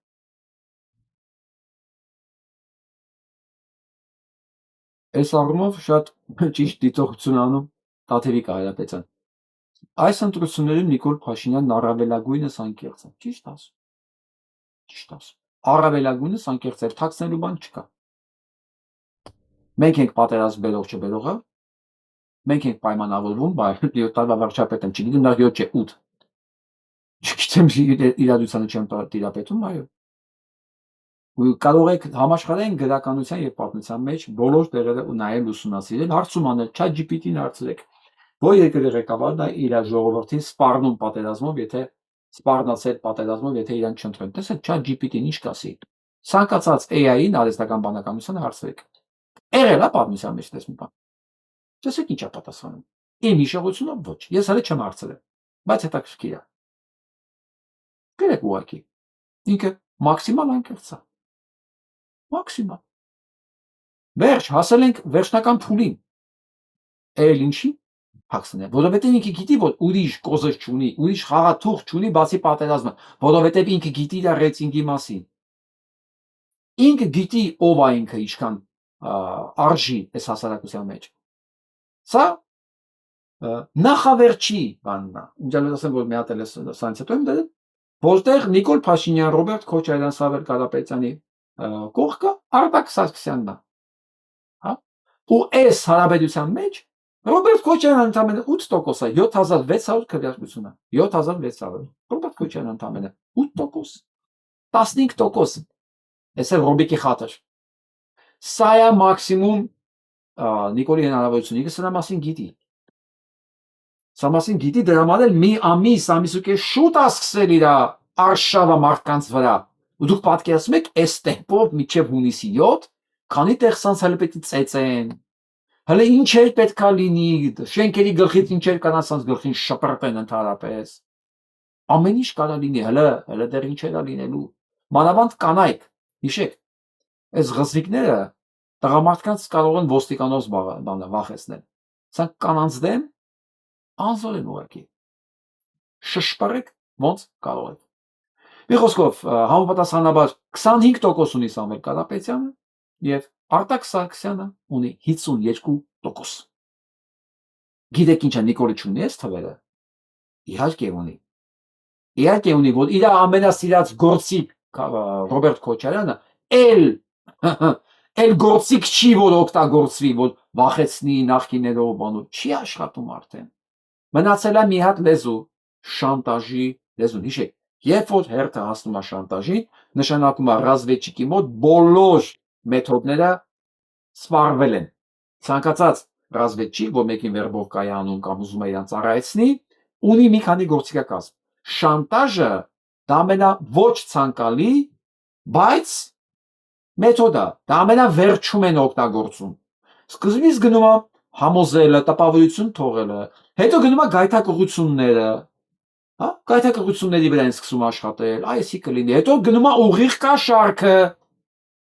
Այս առումով շատ ճիշտ դիտողություն անում Տաթևիկ Հայրապետյան։ Այս ընտրություններում Նիկոլ Փաշինյանն առավելագույնս անկեղծ է։ Ճիշտ ասում։ Ճիշտ ասում։ Առավելագույնս անկեղծ է, թաքցնելու բան չկա։ Մենք ենք պատերազմ բերող չբերողը։ Մենք ենք պայմանավորվում, բայց 7 տարվա վարչապետ եմ, չգիտեմ նա 7 չէ 8։ Չգիտեմ իրադարձանը չեմ տիրապետում, այո։ Ու կարող եք համաշխարհային գրականության եւ պատմության մեջ բոլոր տեղերը նայել ուսումնասիրել, հարցում անել, ChatGPT-ին հարցրեք, որ երկրի ղեկավարն է իր ժողովրդին սպառնում պատերազմով, եթե սպառնացել պատերազմով, եթե իրան չընտրեն։ Տեսեք ChatGPT-ին ինչ կասի։ Ցանկացած AI-ին արհեստական բանականությունը հարցրեք։ Եղել է պատմության մեջ դες մի բան։ Տեսեք ինչ է պատասխանում։ Իմ հիշողությունով ոչ։ Ես հələ չեմ հարցրել, բայց հետաքրքիր է։ Գրեք ուղղակի։ Ինքը մաքսիմալ անկեղծ է։ Մաքսիմալ։ Վերջ, հասել ենք վերջնական փուլին։ Էլ ինչի հակսնե, որովհետև ինքը գիտի, որ ուրիշ կոզեր չունի, ուրիշ խաղաթուղթ չունի բացի պատերազմը, որովհետև ինքը գիտի իր ռեյտինգի մասին։ Ինքը գիտի ով է ինքը ինչքան արժի այս հասարակության մեջ։ Սա նախավերջի բանն է։ Ինչալով ասեմ, որ մի հատ էլ սրանից հետո եմ դրել, որտեղ Նիկոլ Փաշինյան, Ռոբերտ Քոչարյան, Սավեր Կարապետյանի կողքը Արտակ Սարգսյանն է։ Հա։ Ու այս հարաբերության մեջ Ռոբերտ Քոչարյանը ընդամենը 8% է, 7600 քվեարկություն է, 7600։ Ռոբերտ Քոչարյանը ընդամենը 8%, 15%։ Այս է Ռոբիկի խաթր։ Սա է մաքսիմում Նիկոլի հնարավորությունը, ինքը սրա մասին գիտի։ Սա մասին գիտի, դրա համար էլ մի ամիս ու կես շուտ է սկսել իր արշավը մարդկանց վրա։ Ու դուք պատկերացնում եք, այս տեմպով մինչև հունիսի 7, քանի տեղ սանց հələ պետք է ծեծեն։ Հələ ինչեր պետքա լինի, շենքերի գլխից ինչեր կանա սանց գլխին շպրտեն ընդհանրապես։ Ամեն ինչ կարա լինի, հələ դեռ ինչեր է լինելու։ Մանավանդ կանայք, հիշեք, այս ղզիկները տղամարդկանց կարող են ոստիկանով վախեցնել։ Սա կանանց դեմ անզոր են ուղղակի։ Շշպարեք ոնց կարող եք։ Մի խոսքով, համապատասխանաբար 25% ունի Սամվել Կարապետյանը եւ Արտակ Սարգսյանը ունի 52%։ Գիտեք ինչ է Նիկոլը չունի այս թվերը։ Իհարկե ունի։ Իհարկե ունի, որ իր ամենասիրած գործիք Ռոբերտ Քոչարյանը էլ գործիք չի, որ օգտագործվի, որ վախեցնի նախկիներով բանով, չի աշխատում արդեն։ Մնացել է մի հատ լեզու, շանտաժի լեզուն, հիշեք, երբ որ հերթը հասնում է շանտաժի, նշանակում է ռազմեջիկի մոտ բոլոր մեթոդները սպառվել են։ Ցանկացած ռազմեջիկ, որ մեկին վերբով կայանում կամ ուզում է իրան ծառայեցնի, ունի մի քանի գործիքակազմ։ Շանտաժը դա ամենաոչ ցանկալի, բայց մեթոդը, դա ամենավերջում են օգտագործում։ Սկզբից գնում է համոզելը, տպավորություն թողելը, հետո գնում է գայթակղությունները, հա, գայթակղությունների վրա են սկսում աշխատել, այսի կլինի, հետո գնում է ուղիղ կաշառքը,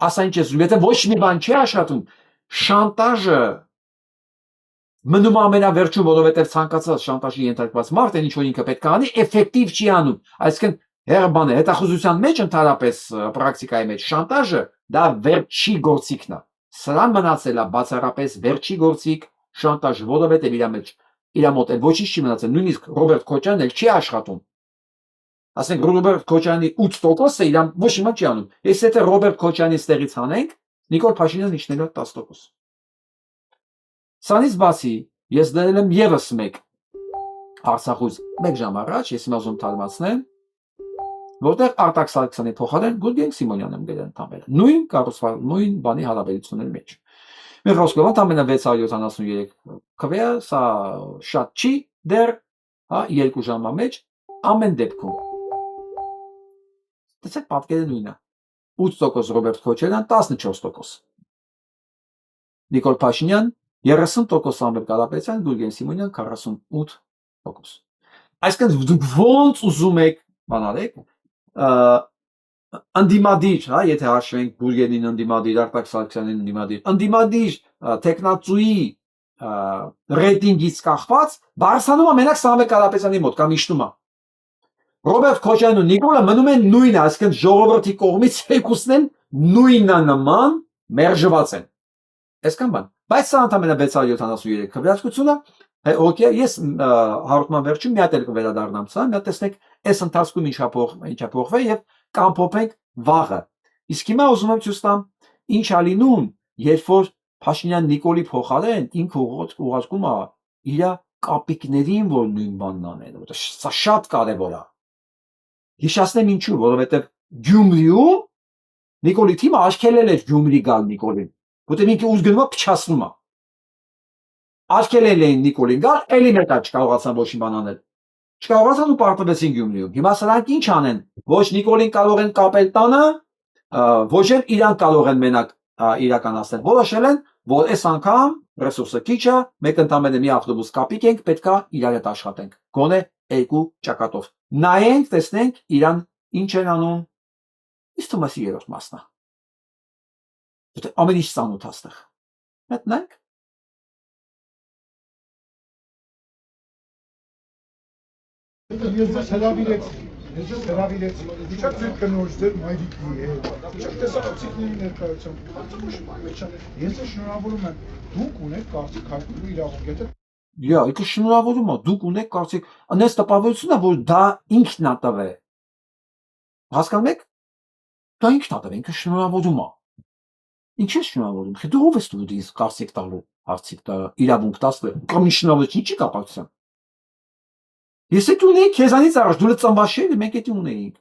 ասա ինչ ես ուզում, եթե ոչ մի բան չի աշխատում, շանտաժը մնում ամենավերջում, որովհետև ցանկացած շանտաժի ենթարկված մարդ այն ինչ որ ինքը պետք է անի, էֆեկտիվ չի անում, այսինքն հերբան է, հետախուզության մեջ ընդհանրապես պրակտիկայի մեջ շանտաժը դա վերջի գործիքն է։ Սրան մնացել է բացառապես վերջի գործիք շանտաժը, որովհետև իր մոտ էլ ոչինչ չի մնացել, նույնիսկ Ռոբերտ Քոչարյանն էլ չի աշխատում։ Ասենք Ռոբերտ Քոչարյանի 8%-ը իրան ոչ մի բան չի անում։ Ես եթե Ռոբերտ Քոչարյանի ստեղից հանենք, Նիկոլ Փաշինյանն իջնել է 10%։ Սրանից բացի ես դրել եմ եւս մեկ Արցախուց 1 ժամ առաջ, ես հիմա ուզում թարմացնեմ, որտեղ Արտակ Սարգսյանի փոխարեն Գուրգեն Սիմոնյանն եմ գրել ընդամենը։ Նույն կառուցվածք, նույն բանի հարաբերությունների մեջ։ Մեր խոսքով ընդամենը 673 քվեա, սա շատ չի դեռ, հա, 2 ժամվա մեջ ամեն դեպքում։ Տեսեք պատկերը նույնն է։ 8%, Ռոբերտ Քոչարյան 14%, Նիկոլ Փաշինյան 30%, Սամվել Կարապետյան, Գուրգեն Սիմոնյան 48%։ Այսինքն դուք ոնց ուզում եք բանալեք, անդիմադիր, հա, եթե հաշվենք Գուրգենին անդիմադիր, Արտակ Սարգսյանին անդիմադիր տեխնացուի ռեյտինգից կախված բարձրանում է մենակ Սամվել Կարապետյանի մոտ կամ իջնում է։ Ռոբերտ Քոչարյանն ու Նիկոլը մնում են նույնը, այսինքն ժողովրդի կողմից եկուսն են նույնանման մերժված են։ Այսքան բան։ Բայց սա ընդամենը 673 քվեարկությունը, օքեյ, ես հարցման վերջում մի հատ էլ կվերադառնամ սա, մի հատ տեսնեք այս ընթացքում ինչա փոխվել եւ կամփոփենք վաղը։ Իսկ հիմա ուզում եմ ցույց տամ ինչ ա լինում, երբ որ Փաշինյան Նիկոլի փոխարեն ինքը ուղղարկում է իր կապիկներին, որ նույն բանն անեն, որտեղ սա շատ կարևոր է։ Հիշացնեմ ինչու, որովհետեւ Գյումրիում Նիկոլի թիմը աշկելել էր Գյումրի գալ Նիկոլին, որտեղ ինքը ուզ գնում է փչացնում է։ Աշկելել էին Նիկոլին գալ, էլի մեկա չկարողացան ոչինչ բան անել։ Չկարողացան ու պարտվեցին Գյումրիում։ Հիմա սրանք ինչ անեն, ոչ Նիկոլին կարող են կապել տանը, ոչ էլ իրան կարող են մենակ իրականացնել։ Որոշել են, որ այս անգամ ռեսուրսը քիչ է, մեկ ընդամենը մի ավտոբուս կապիկ ենք, պետքա իրար հետ աշխատենք։ Գոնե 2 ճակատով։ Նայենք, տեսնենք իրան ինչ են անում։ Իսկ թվում է երրորդ մասն է։ Որտե ամեն ինչ ծանոթ աստեղ։ Մտնենք։ Ես հրավիրեցի, իջակ ձեր կնորջ ձեր մայրիկի հետ, իջակ տեսախցիկների ներկայությամբ, ես շնորհավորում եմ, դուք ունեք կարծիք հայտնելու իրավունք, եթե Իքը շնորհավորում է, դուք ունեք կարծիք, անես տպավորությունն է, որ դա ինքն է տվել։ Հասկանում եք։ Դա ինքն է տվել, ինքը շնորհավորում է։ Ինչ է շնորհավորում։ Դու ով ես դու ինձ կարծիք տալու, հարցիկ տա, իրավունք տաս, կամ շնորհավորություն չի կապակցության։ Ես էդ ունեի քեզանից առաջ, դու ծնված չէի, մենք էդ ունեինք։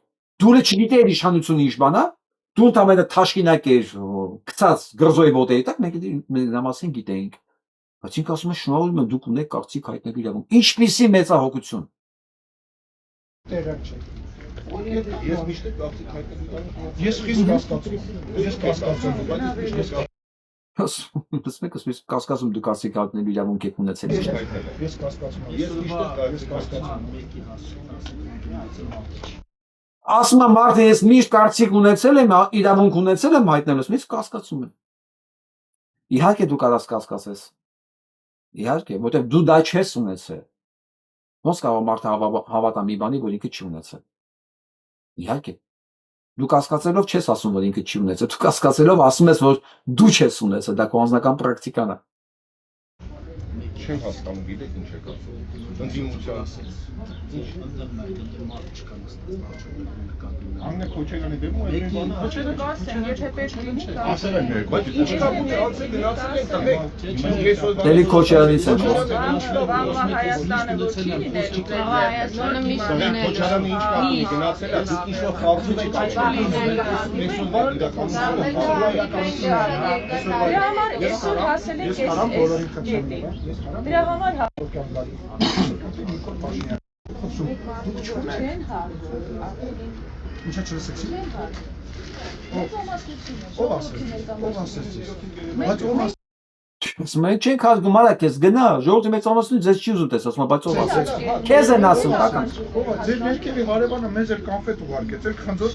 Դու չգիտեիր իշխանությունը ինչ բան է, դու ընդամենը թաշկինակ էր, գցած գրզոյի ոտերի տակ, մենք նրա մասին գիտեինք։ Բայց ինքը ասում է շնորհավորում եմ, դուք ունեք կարծիք հայտնելու իրավունք։ Ինչպիսի մեծահոգություն։ Տեղակ չէ։ Ես միշտ կարծիք հայտնելու իրավունք։ Ես խիստ կասկածում։ Ես կասկածում, բայց ես Ես կասկածում դու կարծիք հայտնելու իրավունք եք ունեցել։ Ես կասկածում եմ։ Ես կասկածում եմ։ Ասում եմ մարդը ես միշտ կարծիք ունեցել եմ, իրավունք ունեցել եմ հայտնելու, ես կասկածում եմ։ Իհարկե դու կարաս կասկածես։ Իհարկե, որտեղ դու դա չես ունեցել։ Ոնց կարող մարդը հավատա մի բանի, որ ինքը չի ունեցել։ Իհարկե։ Դու կասկածելով չես ասում, որ ինքը չի ունեցել, դու կասկածելով ասում ես, որ դու չես ունեցել, դա քո անձնական պրակտիկան է։ Չեմ հասկանում, գիտեք ինչ եք ասում։ Ընդդիմության Աննե Քոչարյանի դեմ ու այն բանը Քոչարյանը կասեն, եթե պետք լինի, ասել են մեր, բայց ինչ կա ու անցել գնացել են տեղ։ Դելի Քոչարյանից են Վաղվա Հայաստանը որ չի լինելու, Հայաստանը միշտ լինելու։ Քոչարյանը ինչ կա ու գնացել է, ինչ որ խաղացի չի Դրա համար այսօր հասել ենք այս դրա համար Ինչա չլսեցի։ Ով ասեց։ Բայց ով ասեց։ Մենք չենք հարգում արա քեզ գնա, ժողովրդի մեծամասնությունը ձեզ չի ուզում տես, ասում բայց ով ասեց։ Քեզ են ասում, տական։ Ով է, ձեր ներքևի հարևանը մեզ էլ կոնֆետ ուղարկեց, էլ խնձոր։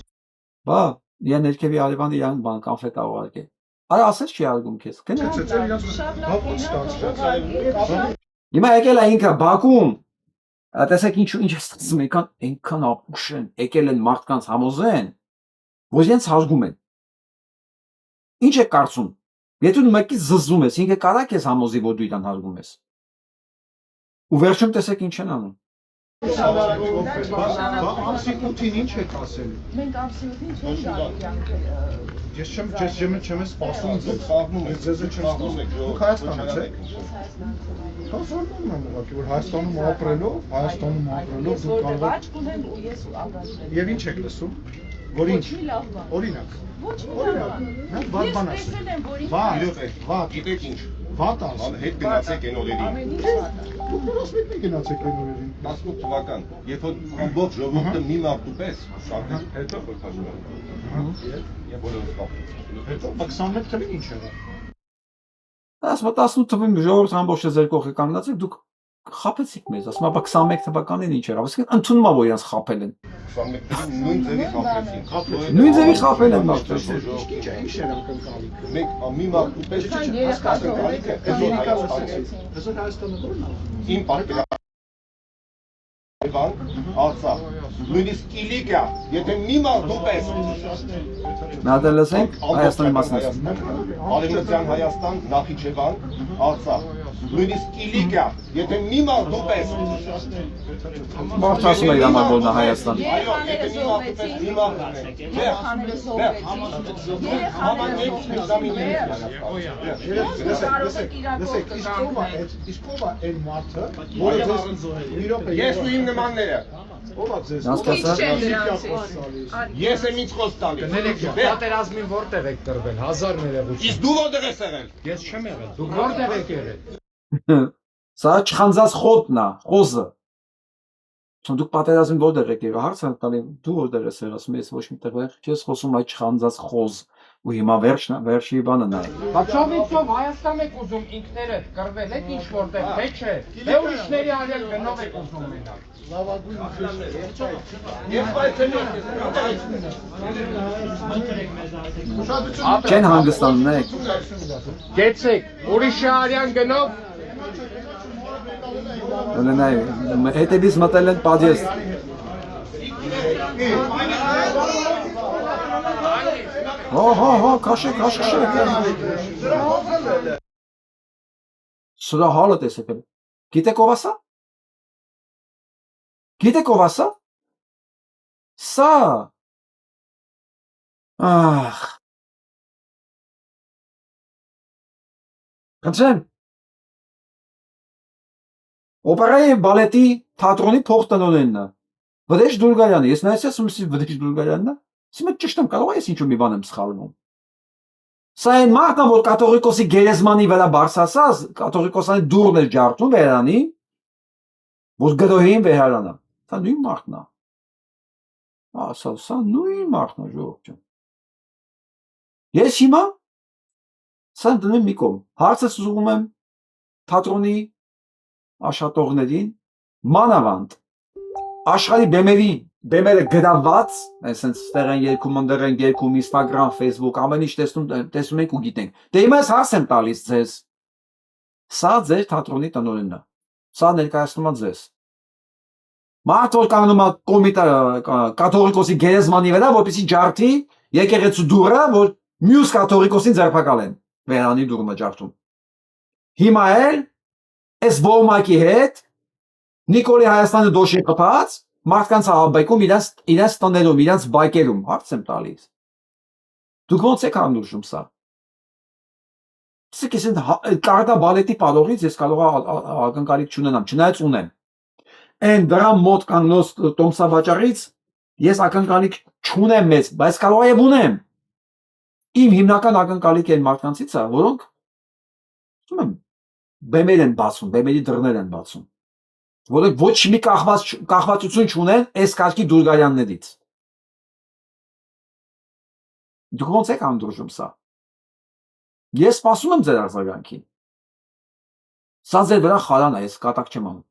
Բա, իր ներքևի հարևանը իրան բան կոնֆետ ուղարկել։ Արա ասեց չի հարգում քեզ։ Գնա։ Հիմա եկել է ինքը Բաքուն։ Տեսեք ինչ է ստացվում, այնքան ապուշ են, եկել են մարդկանց համոզեն, որ իրենց հարգում են։ Ինչ է կարծում։ Եթե դու մեկից զզվում ես, ինքը կարա քեզ համոզի, որ դու իրան հարգում ես։ Ու վերջում տեսեք ինչ են անում։ Ամսի 8-ին ինչ եք ասել։ Մենք ամսի 8-ին չենք գալու։ Ես չեմ սպասում ձեզ, խաղնում եք, ձեզ չեմ սպասում։ Դուք Հայաստանից եք։ Կասորնում եմ ուղղակի, որ Հայաստանում ապրելով դուք կարող եք Աչք ունեմ ու ես անդրադառնում։ Եվ ինչ եք լսում։ Որ ինչ։ Օրինակ։ Ոչ մի լավ բան։ Մենք բան ասել։ Ես տեսել եմ, որ ինչ Վատ, Գիտեք ինչ, Վատ ասում։ Հետ գնացեք այն օրերին։ Դուք ասեք մի գնացեք այն օրերին։ 18 թվական, երբ որ ամբողջ ժողովուրդը մի մարդու պես շարժեց, հետո խորհրդաժողովը։ Եվ բոլորը ստացվում։ Հետո 21 թվին ինչ եղավ։ Ասում 18 թվին ժողովուրդ ամբողջը ձեր կողքը կանգնացեք, դուք խափեցիք մեզ, ասում 21 թվականին ինչ եղավ, ասում ընդունում ա որ իրենց խափել են։ 21 թվին նույն ձևի խափեցին։ Նույն ձևի խափել են մարդը։ Ինչ է ակնկալիքը։ Մենք մի մարդու պես Հայաստանը որն է։ իմ պատկերացնում Արցախ, նույնիսկ Կիլիկիա, եթե մի մարդու պես Նա դե լսենք Հայաստանի մասին։ Արևմտյան Հայաստան, Նախիջևան, Արցախ, նույնիսկ Կիլիկիա, եթե մի մարդու պես Մարդ ասում է իր համար որ նա Հայաստան։ այո, եթե մի մարդու պես մի Լսեք, իսկ ով է այն մարդը, որը Ես ու իմ նմանները, ով է ձեզ։ ես եմ ինձ խոսք տալիս։ Պատերազմին որտեղ եք տրվել 1000 ներողություն։ Իսկ դու որտեղ ես եղել։ Ես չեմ եղել։ Դուք որտեղ եք եղել։ Սա չխանձած խոտն է, խոզը։ Դուք պատերազմին որտեղ եք եղել, հարց եմ տալի, դու որտեղ ես եղել, ասում ես ոչ միտեղ չես խոսում այդ չխանձած խոզ։ Ու հիմա վերջի բանը նա է։ Բացովիցով Հայաստան եք ուզում ինքներդ կռվել եք ինչ որտեղ, թե չէ։ Դե ուրիշների արյալ գնով եք ուզում մենակ։ Չեն հանգստանում եք։ Գեցեք, ուրիշի արյան գնով Ունենայ, հետևից մտել են պատեստ։ Հո, քաշեք։ Սրա հալը տեսեք։ Գիտեք ով ասա։ Սա։ Ահ։ Կանչեմ։ Օպերայի բալետի թատրոնի փոխտնօրենն է։ Վրեժ Դուրգարյանը, ես նայեցի ասում եմ Վրեժ Դուրգարյանն է։ Ասում եմ ճիշտ եմ, կարող է ես ինչ-որ մի բան եմ սխալվում։ Սա այն մարդն է, որ կաթողիկոսի գերեզմանի վրա բարձրացած, կաթողիկոսանի դուռն էր ջարդում վերանի, որ գրոհին վերանա։ Սա նույն մարդն է։ Սա նույն մարդն է ժողովուրդ։ Ես հիմա սա դնում մի կողմ։ Հարցս ուղղում եմ թատրոնի աշխատողներին, մանավանդ աշխարհի բեմերը գրաված, այսինքն ստեղ են երգում, Instagram, Facebook, ամեն ինչ տեսնում եք ու գիտենք։ Դե հիմա ես հարց եմ տալիս ձեզ։ Սա ձեր թատրոնի տնօրենն է։ Սա ներկայացնում է ձեզ։ Մարդ որ կանգնում է կաթողիկոսի գերեզմանի վրա, որպեսզի ջարդի եկեղեցու դուռը, որ մյուս կաթողիկոսին ձերբակալեն։ Վերանի դուռը ջարդում։ Հիմա էլ այս ոմակի հետ Նիկոլի Հայաստանը դոշի խփած մարդկանց ահաբեկում իրենց տներում, իրենց բայկերում, հարց եմ տալիս։ Դուք ոնց եք անուշում սա։ Իսկ ես կարդա բալետի պարողից ես կարող ակնկալիք չունենամ, չնայած ունեմ։ Այն դրա մոտ կանգնած տոմսավաճառից ես ակնկալիք չունեմ մեծ, բայց կարող է ունեմ։ Իմ հիմնական ակնկալիքը այն մարդկանցից է, որոնք ասում եմ բեմեր են բացում, բեմերի դռներ են բացում, որոնք ոչ մի կախվածություն չունեն այս կարգի Դուրգարյաններից։ Դուք ոնց եք անդրժում սա։ Ես սպասում եմ ձեր արձագանքին։ Սա ձեր վրա խարան է, ես կատակ չեմ անում։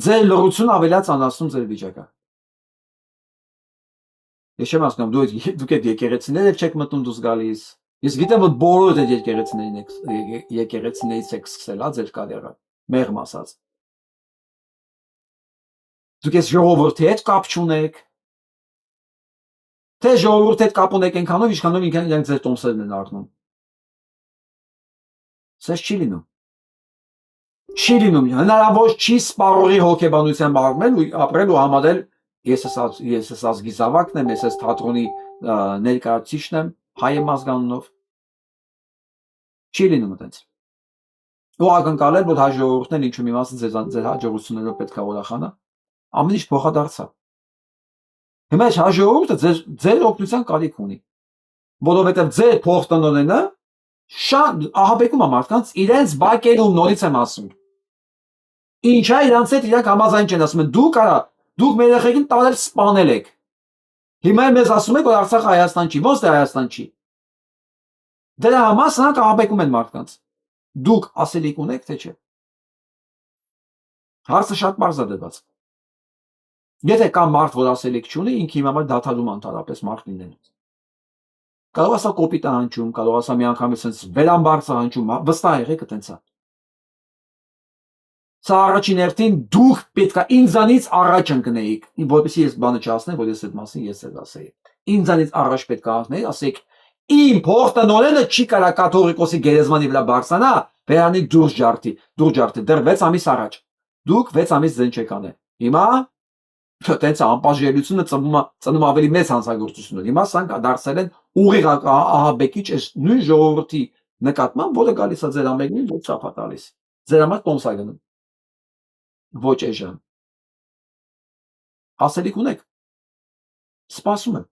Ձեր լռությունը ավելացնում ձեր վիճակը։ Ես չեմ ասում, դուք եք եկեղեցիներ չեք մտնում դուրս գալիս։ Ես գիտեմ, որ բոլորդ այդ եկեղեցիներից եք սկսել, ձեր կարիերան, մեղմ ասած։ Դուք ես ժողովրդի հետ կապ չունեք։ Թե ժողովրդի հետ կապ ունեք այնքանով, ինչքանով իրենք ձեր տոմսերն են առնում։ Սա չի լինում։ Չի լինում, հնարավոր չի սպառողի հոգեբանությամբ ապրել ու համարել ես ես ազգի զավակն եմ, ես թատրոնի ներկայացուցիչն եմ, հայ եմ ազգանունով։ Չի լինում այդպես։ Ու ակնկալել, որ հայ ժողովուրդն էլ ինչու մի մասը ձեր հաջողություններով պետք է ուրախանա, ամեն ինչ փոխադարձա։ Հիմա հայ ժողովուրդը ձեր օգնության կարիք ունի, որովհետև ձեր փոխտնօրենը ահաբեկում է մարդկանց իրենց բակերում նորից եմ ասում։ Ինչա իրանց հետ իրանք համաձայն չեն ասում են դուք մեր երեխեքին տարել սպանել եք։ Հիմա մեզ ասում եք որ Արցախը Հայաստան չի, ոնց թե Հայաստան չի։ Դրա համար սրանք ահաբեկում են մարդկանց։ Դուք ասելիք ունեք թե չէ։ Հարցը շատ պարզ է դրված։ Եթե կա մարդ, որ ասելիք չունի, ինքը հիմա դադարում անտարապես մարդ լինելուց։ Կարող ասա կոպիտ է հնչում, կարող ասա մի անգամ էսենց վերամբարձր հնչում, վստահ եղեք այտենց է։ Սա առաջին հերթին դուք պետքա ինձանից առաջ ընկնեիք, որպեսզի ես բանը չասնեմ, որ ես այդ մասին ես էլ ասեի։ Ինձանից առաջ պետքա ընկնեիք, ասեք իմ փոխտնօրենը չի կարա կաթողիկոսի գերեզմանի վրա բարձրանա, վերանի դուրս ջարդի, դեռ 6 ամիս առաջ։ Դուք 6 ամիս ձեն չեք անել։ Հիմա տենց անպաշտպանությունը ծնում ավելի մեծ հանցագործություն։ Հիմա սրանք դարձել են ուղիղ ահաբեկիչ այս նույն ժողովրդի նկատմամբ, որը գալիս է ձեր ամենին ոչ ծափա տալիս։ Ձեր համար տոմս է գնում։ Ոչ էժան։ Ասելիք ունեք։ Սպասում եմ։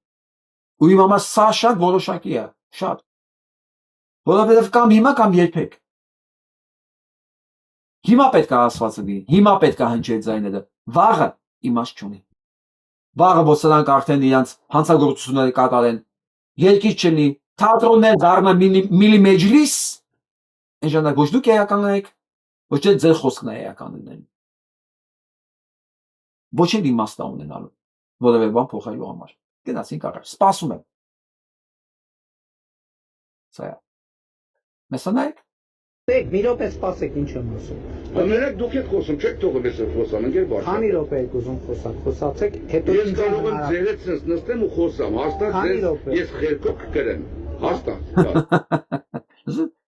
Ու իմ համար սա շատ որոշակի է, շատ։ Որովհետև կամ հիմա կամ երբեք։ Հիմա պետք է ասվածը լինի, հիմա պետք է հնչի ձայները, վաղը իմաստ չունի։ Վաղը որ սրանք արդեն իրանց հանցագործությունները կատարեն, երկիր չլինի, թատրոններ դառնա միլի մեջլիս, այն ժամանակ ոչ դուք էական եք, ոչ էլ ձեր խոսքն է էական լինելու։ Ոչ էլ իմաստ ունենալու, որևէ բան փոխելու համար։ Գնացինք առաջ, սպասում եմ։ Սա է։ Մեզ նայեք։ Մի րոպե սպասեք, ինչ եմ ասում։ Աներեք դուք եք խոսում, չեք թողում ես խոսամ, ընկեր բարձր։ Քանի րոպե եք ուզում խոսացեք, հետո ես կարող եմ ձեր հետ նստեմ ու խոսամ, հաստատ ես խելքով կկրեմ, հաստատ։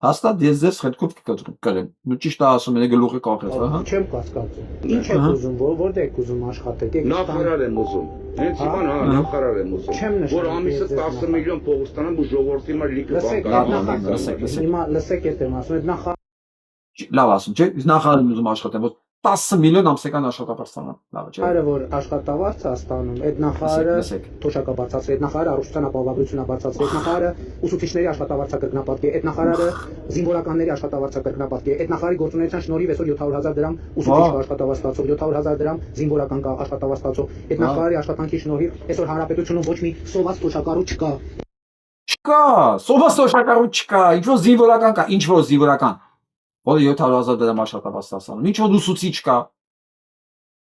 Հաստատ ես ձեզ խելքով կկրեմ։ Նու ճիշտ է ասում, եք գլուխը կախեց, հա։ Չեմ կասկածում։ Ինչ եք ուզում, որտեղ եք ուզում աշխատեք։ Նախարար եմ ուզում։ Հենց հիմա նախարար եմ ուզում։ Որ ամիսը 10 միլիոն փող ստանամ ու ժողովրդի համար լիքը բան կարողանամ։ Հիմա լսեք եթե եմ ասում, այդ նախարար լավ ասում, չէ՞, նախարարն ուզում աշխատեմ, որ 10 միլիոն ամսական աշխատավարձ ստանամ, լավ չէ՞։ Այո, որ աշխատավարձ է ստանում, այդ նախարարը թոշակա բացացրի, այդ նախարարը առողջության ապահովագրություն բացացրի, այդ նախարարը ուսուցիչների աշխատավարձը կրկնապատկի, այդ նախարարը զինվորականների աշխատավարձը կրկնապատկի, այդ նախարարի գործունեության շնորհիվ այսօր 700,000 դրամ ուսուցիչ աշխատավարձ ստացող, 700,000 դրամ զինվորական աշխատավարձ ստացող, այդ նախարարի աշխատանքի շնորհիվ այսօր հանրապետությունում ոչ մի սոված թոշակառու չկա։ Չկա, սոված թոշակառու չկա, ինչ որ զինվորական կա, ինչ որ զինվորական որը 700,000 դրամ աշխատավարձ ստանում, ինչ որ ուսուցիչ կա,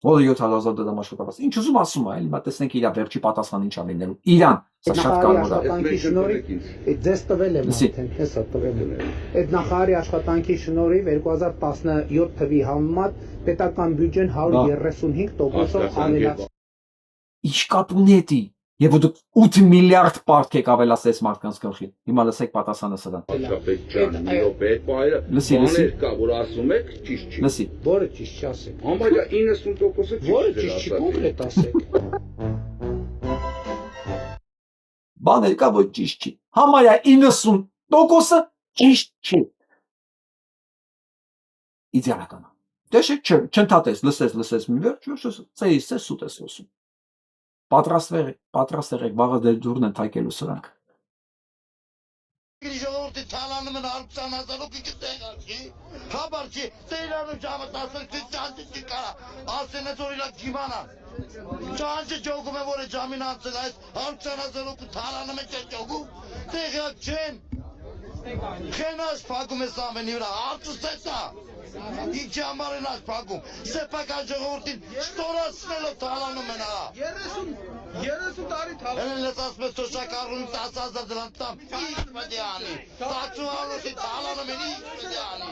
որը 700,000 դրամ աշխատավարձ, ինչ ուզում ասում է, հիմա տեսնենք իր վերջի պատասխանը ինչ է լինելու, իրան, սա շատ կարևոր է։ Ձեզ տվել եմ արդեն, հեսա տվել եմ։ Այդ նախարարի աշխատանքի շնորհիվ 2017 թվի համեմատ պետական բյուջեն 135%-ով ավելաց։ Ինչ կապ ունի դա։ Եվ դուք 8 միլիարդ պարտք եք ավելացրել մարդկանց գլխին։ Հիմա լսեք պատասխանը սրան։ Լսի։ Կա որ ասում եք ճիշտ չի։ Լսի։ Որը ճիշտ չասեք։ Համարյա 90%-ը որը ճիշտ չի, կոնկրետ ասեք։ Բաներ կա որ ճիշտ չի։ Համարյա 90%-ը ճիշտ չի։ Իդեալական։ Դե չընդհատես, լսես մի վերջ, ծեից սուտ ես խոսում։ Պատրաստ եղեք, վաղը դեր դուրն են թայկելու սրանք։ Ժողովրդի թալանում են 20,000 ուկի տեղացի, խաբարչի, ծեյլանում ժամը 10-ից ճանճը չի կարա, ասեն է որ իրակ ջիմանան, ճանճը ճոգում է, որ է ժամին անցել այս 20,000 ուկի թալանում է չեն ճոգում, տեղյակ չեն, խենաշ պագում ես ամենի վրա, արդուս է սա, ինչի համար են այս պագում, սեպական ժողովրդին շտորացնելով թալանում են արա, 30 տարի թալանում են ես ասում ես թոշակառուն 10,000 դրամ տամ, ինչ պետք է անի, տաքսուվարորդի թալանում են ինչ պետք է անի,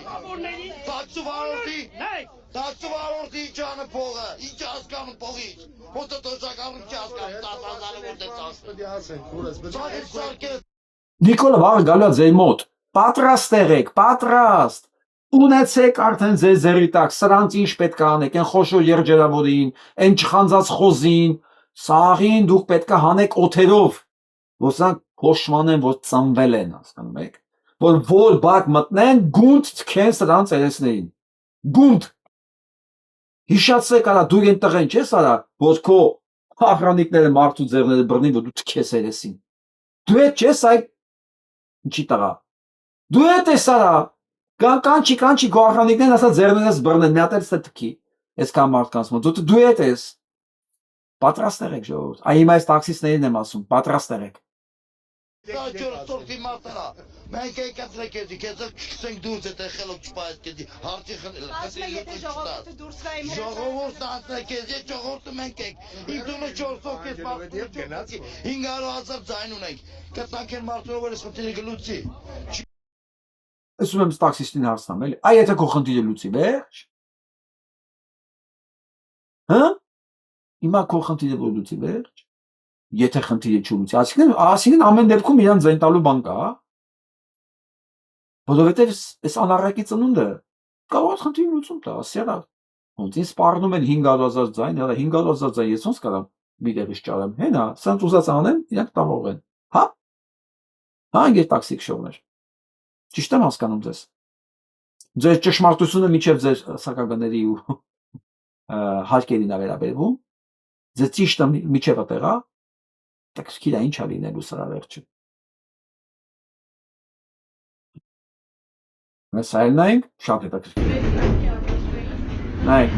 տաքսուվարորդի ինչ անը փողը, ինչ հասկանում փողից, ոտը թոշակառուն չի հասկանում 10,000-ը որտե ծասկը։ Նիկոլը վաղը գալու է ձեր մոտ, պատրաստ եղեք, պատրաստ, ունեցեք արդեն ձեր ձեռի տակ, սրանց ինչ պետք է անեք, այն խոշոր երջերավորին, այն չխանձած խոզին, սաղին դուք պետք է հանեք օթերով, որ սրանք փոշմանեն, որ ծնվել են, հասկանում եք, որ բակ մտնեն, գունդ թքեն սրանց երեսներին, գունդ, հիշացրեք արա, դու են տղեն չես արա, որ քո ախրանիկները մարդու ձեռները բռնին, որ դու թքես երեսին, դու հետ չես այդ, ինչի տղա, Դու ես արա կանչի գողանիկներն ասա ձեռներս բռնեն մի հատ էլ ստքի այսքան մարդկանց մոտ դու ես պատրաստ եղեք ժողովուրդ այ հիմա այս տաքսիստներին եմ ասում պատրաստ եղեք Տորտի մարտանա մենք եկածրեք էզի քեզ քսենք դուրս է խելոք չպայես քեզի հարցի խնդրել ժողովուրդը դուրս գա իմ ժողովուրդը անցնեք էզի ժողովուրդը մենք ենք ինքնուրույն 400 քեզ մարդու 500,000 ձայն ունենք կտանք են մարդու որ ես խնդիրը գլուծի ասում եմ տաքսիստին հարցնամ էլի այ եթե քո խնդիրը լուծի վերջ հա հիմա քո խնդիրը որ լուծի վերջ եթե խնդիրը չլուծի ասինքն ամեն դեպքում իրան ձայն տալու բան կա որովհետև այս անառակի ծնունդը կարող է խնդիրը լուծում տա ասիրա ոնց ինձ սպառնում են 500,000 ձայն հələ 500,000 ձայն ես ոնց կարամ մի տեղից ճարեմ հենա սրանց ուզած անեն իրանք տաղող են հա անգեր տաքսիկ շոուներ ճիշտ եմ հասկանում ձեզ ձեր ճշմարտությունը միջև ձեր սակագների ու հարկերին է վերաբերվում ձեր ճիշտը միջև տեղա տաքսիկիրա ինչ է լինելու սրա վերջը Mēs saimnieki šādi tā kā Նայեք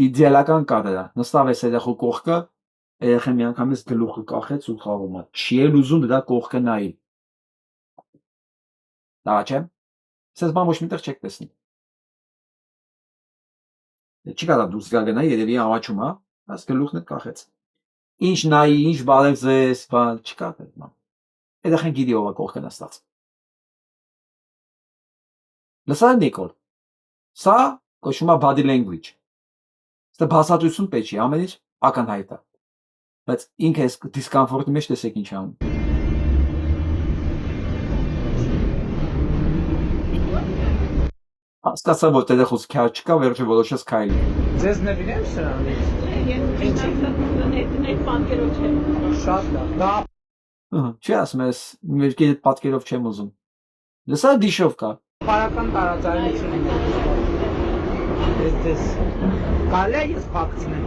իդեալական կադրը նստավ էս երախու կողքը երախը միանգամից գլուխը կախեց ու խաղում է չի էլ ուզում դրա կողքը նայի դա չէ սես բան ոչ միտեղ չեք տեսնի չի կարա դուրս գա գնա երևի ամաչում հա այս գլուխն է կախեց ինչ նայի ինչ բարև ձեզ բան չկա դեռ Երախեն գիտի ով է կողքը նստած Լսա Նիկոլ սա կոչվում է body language Սա բացատրություն պետք չի ամեն ինչ ակնհայտ է բայց ինքը այս դիսկոմֆորտի մեջ տեսեք ինչ անում Հասկացա որ տելեխոս քյար չկա վերջը որոշես քայլի Ձեզ նվիրեմ սրանից այդ պատկերով չեմ շատ լավ դա Չի ասում ես մերկի պատկերով չեմ ուզում Լսա դիշով կա Բարական տարածայնություն Ես կարելի է ես փակցնեմ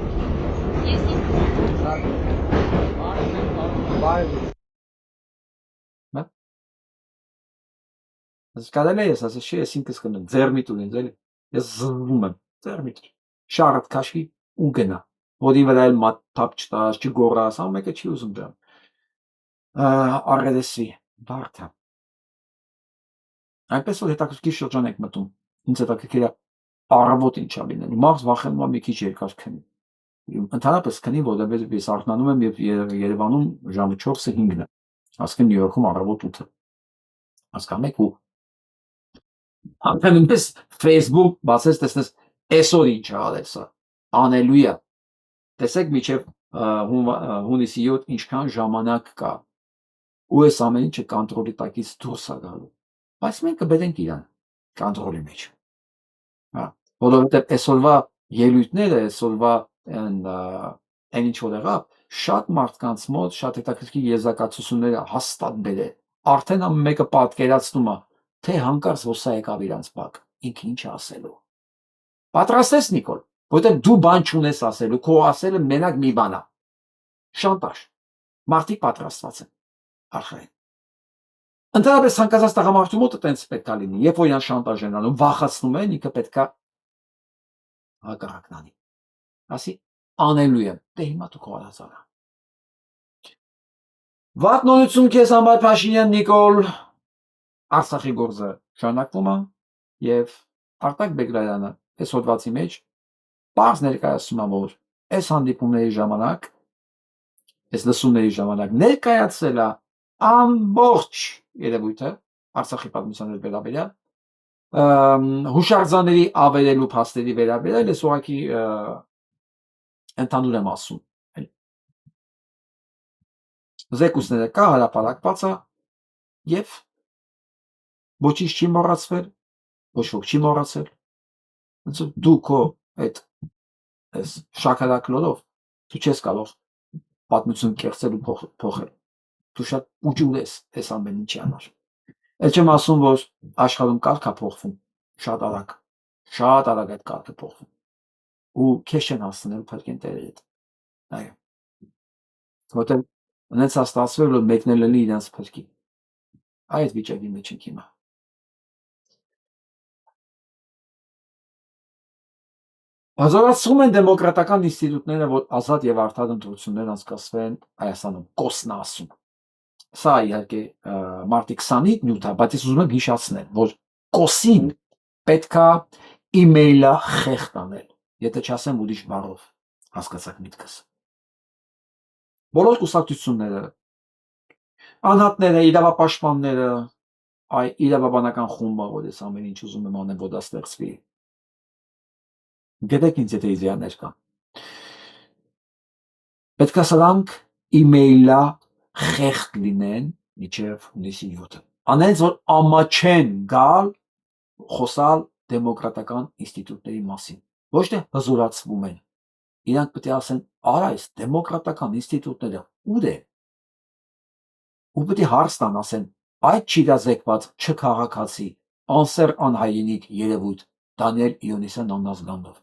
Ես կարելի է ես ասես չի ես ինքս կնեմ ձերմիտ ունին ձելի ես զզվում եմ ձերմիտ շարդ քաշի ու գնա որի վրա էլ մատ թափ չտաս չգորաս ամեն մեկը չի ուզում դրան Արրեդեսի բարդա այնպես որ հետաքրքիր շրջան եք մտում ինձ հետաքրքիր է առավոտ ինչա լինելու մաղձ վախենում եմ մի քիչ երկար քնի ընդհանրապես քնի որովհետև ես արթնանում եմ եւ Երևանում ժամը 4-ը 5-ն է ասկեն Նյու Յորքում առավոտ 8-ը հասկանում եք ու Անքան ինպես Facebook բացես տեսնես այսօր ինչ է արել սա անելու է տեսեք միջև հունիսի 7 ինչքան ժամանակ կա ու այս ամեն ինչը կոնտրոլի տակից դուրս է գալու բայց մենք կբերենք իրան կոնտրոլի մեջ հա որովհետև այսօրվա ելույթները այսօրվա այն ինչ որ եղավ շատ մարդկանց մոտ շատ հետաքրքիր եզրակացությունները հաստատ բերել արդեն մեկը պատկերացնում է թե հանկարծ որ սա եկավ իրանց բակ ինքը ինչ է ասելու պատրաստ ես Նիկոլ որտեղ դու բան չունես ասելու քո ասելը մենակ մի բան է շանտաժ մարդիկ պատրաստված են արխային ընդհանրապես ցանկացած տղամարդու մոտ այտենց պետք է լինի երբ որ իրան շանտաժ են անում վախացնում են ինքը պետք է հակառակն անի ասի անելու եմ դե հիմա դու քո արած արա Վատ նորություն քեզ համար Փաշինյան Նիկոլ Արցախի գործը շարունակվում է եւ Արտակ Բեգլարյանը այս հոդվածի մեջ բարձ ներկայացնում է որ այս հանդիպումների ժամանակ այս լսումների ժամանակ ներկայացել է ամբողջ երևույթը Արցախի պատմության վերաբերյալ հուշարձանների ավերելու փաստերի վերաբերյալ ես ուղղակի ընդհանուր եմ ասում Զեկույցները կա հրապարակված է եւ ոչինչ չի մոռացվել ոչ ոք չի մոռացել դու քո այդ այս շաքարակլորով դու չես կարող պատմություն կերտել ու փոխել դու շատ ուժուր ես այս ամեն ինչի համար Էլ չեմ ասում որ աշխարհում կարգ է փոխվում շատ արագ այդ կարգը փոխվում ու քեզ չեն հասցնել փրկեն տերերդ այո որտեղ Ունեցա ստացվել որ մեկնել լինի իրենց փրկին։ Այդ վիճակի մեջ ենք հիմա։ Հազարացում են դեմոկրատական ինստիտուտները, որ ազատ եւ արդար ընտրություններ անցկացվեն Հայաստանում, կոսն ասում։ Սա իհարկե մարտի 20-ի նյութ է, բայց ես ուզում եմ հիշեցնել, որ կոսին պետքա իմեյլա խեղտ անել, եթե չասեմ ուրիշ բառով, հասկացաք միտքս։ Բոլոր կուսակցությունները, անհատները, իրավապաշտպանները, այ իրավաբանական խումբը, որ ես ամեն ինչ ուզում եմ անեմ, որ դա ստեղծվի։ Գիտեք ինձ եթե իդեաներ կան։ Պետք է սրանք իմեյլա խեղտ լինեն մինչև հունիսի 7-ը։ Անենց որ ամաչեն գալ խոսալ դեմոկրատական ինստիտուտների մասին։ Ոչ թե հզորացվում են։ Իրանք պետք է ասեն, արա այս դեմոկրատական ինստիտուտները ուր է։ Ու պետք է հարց տան ասեն, այդ չիրազեկված չքաղաքացի, անսեր անհայինիկ երևույթ Դանիել Իոնիսյան անազգանով։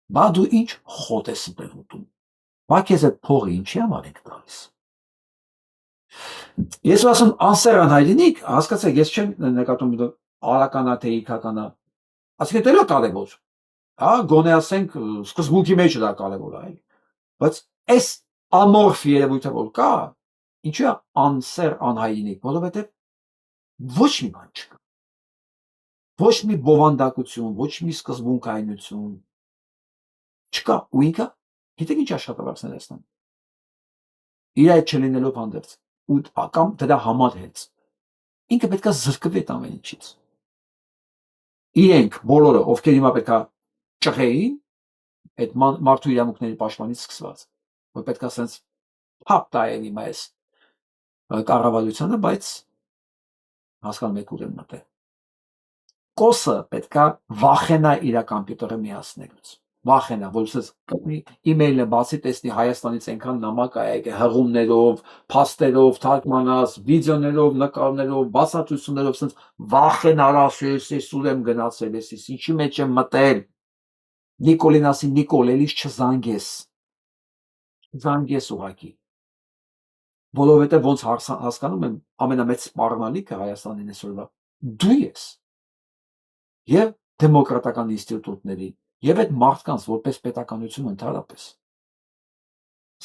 Բա դու ինչ խոտ ես ստեղ ուտում։ Բա քեզ այդ փողը ինչի համար եք տալիս։ Ես ասում անսեր անհայինիկ, հասկացեք, ես չեմ նկատում արականա թե իքականա։ Ասենք դա կարևոր։ Հա, գոնե ասենք սկզբունքի մեջ դա կարևոր է, բայց այս ամորֆ երևույթը որ կա, ինչու է անսեր անհայինիկ, որովհետև ոչ մի բան չկա։ Ոչ մի բովանդակություն, ոչ մի սկզբունքայնություն չկա, ու ինքը գիտեք ինչ աշխատավարձներ է ստանում։ Իր այդ չլինելով հանդերձ, ու կամ դրա համար հենց ինքը պետքա զրկվի այդ ամեն ինչից։ Իրենք բոլորը, ովքեր հիմա պետքա ճղեին այդ մարդու իրավունքների պաշտպանից սկսված, որ պետքա սենց փապ տայեն հիմա այս կառավարությանը, բայց հասկանում եք ուր եմ մտել։ Կոսը պետքա վախենա իր կոմպյուտերը միացնելուց։ Վախենա, որ ասես իմեյլը բացի տեսնի Հայաստանից այնքան նամակ է եկել հղումներով, փաստերով, թարգմանած, վիդեոներով, նկարներով, բացատրություններով, ասես վախենար ասես, ես ուր եմ գնացել, ես ինչի մեջ եմ մտել։ Նիկոլին ասի, Նիկոլ, էլի չզանգես։ Զանգես ուղակի։ Որովհետև ոնց հասկանում եմ, ամենամեծ սպառնալիքը Հայաստանին այսօրվա դու ես։ Եվ դեմոկրատական ինստիտուտների, եւ այդ մարդկանց որպես պետականություն ընդհանրապես։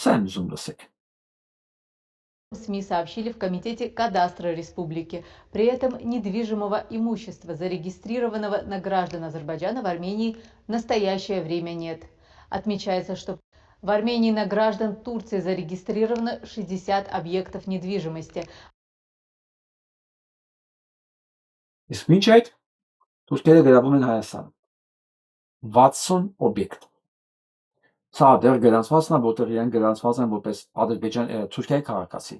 Սա եմ ուզում լսեք։ СМИ сообщили в Комитете кадастра республики. При этом недвижимого имущества, зарегистрированного на граждан Азербайджана, в Армении в настоящее время нет. Отмечается, что в Армении на граждан Турции зарегистрировано 60 объектов недвижимости. Իսկ մինչ այդ թուրքերը գրավում են Հայաստան 60 օբյեկտ։ Սա դեռ գրանցվածն է, որտեղ իրենք գրանցված են որպես Ադրբեջան Թուրքիայի քաղաքացի։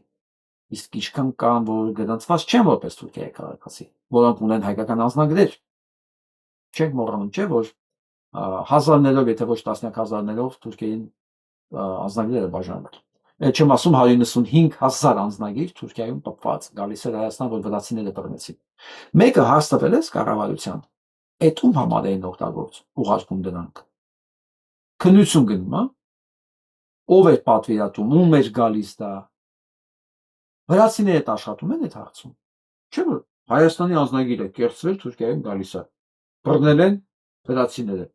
Իսկ ինչքան կան, որ գրանցված չեն որպես Թուրքիայի քաղաքացի, որոնք ունեն հայկական անձնագրեր։ Չենք մոռանում, չէ՞, որ հազարներով, եթե ոչ տասնյակ հազարներով Թուրքիային անձնագրերը բաժանել։ Չեմ ասում 195,000 անձնագիր Թուրքիայում տպված գալիս էր Հայաստան, որ վրացիները բռնեցին։ Մեկը հաստատվել է կառավարության։ Այդ ում համար էին ուղարկում դրանք։ Քննություն գնում, հա։ Ով է պատվիրատում, ում էր գալիս դա։ Վրացիները աշխատում են այդ հարցում։ Չէ՞ որ Հայաստանի անձնագիրը կերծվել Թուրքիայում գալիս է։ Բռնել են վրացիները։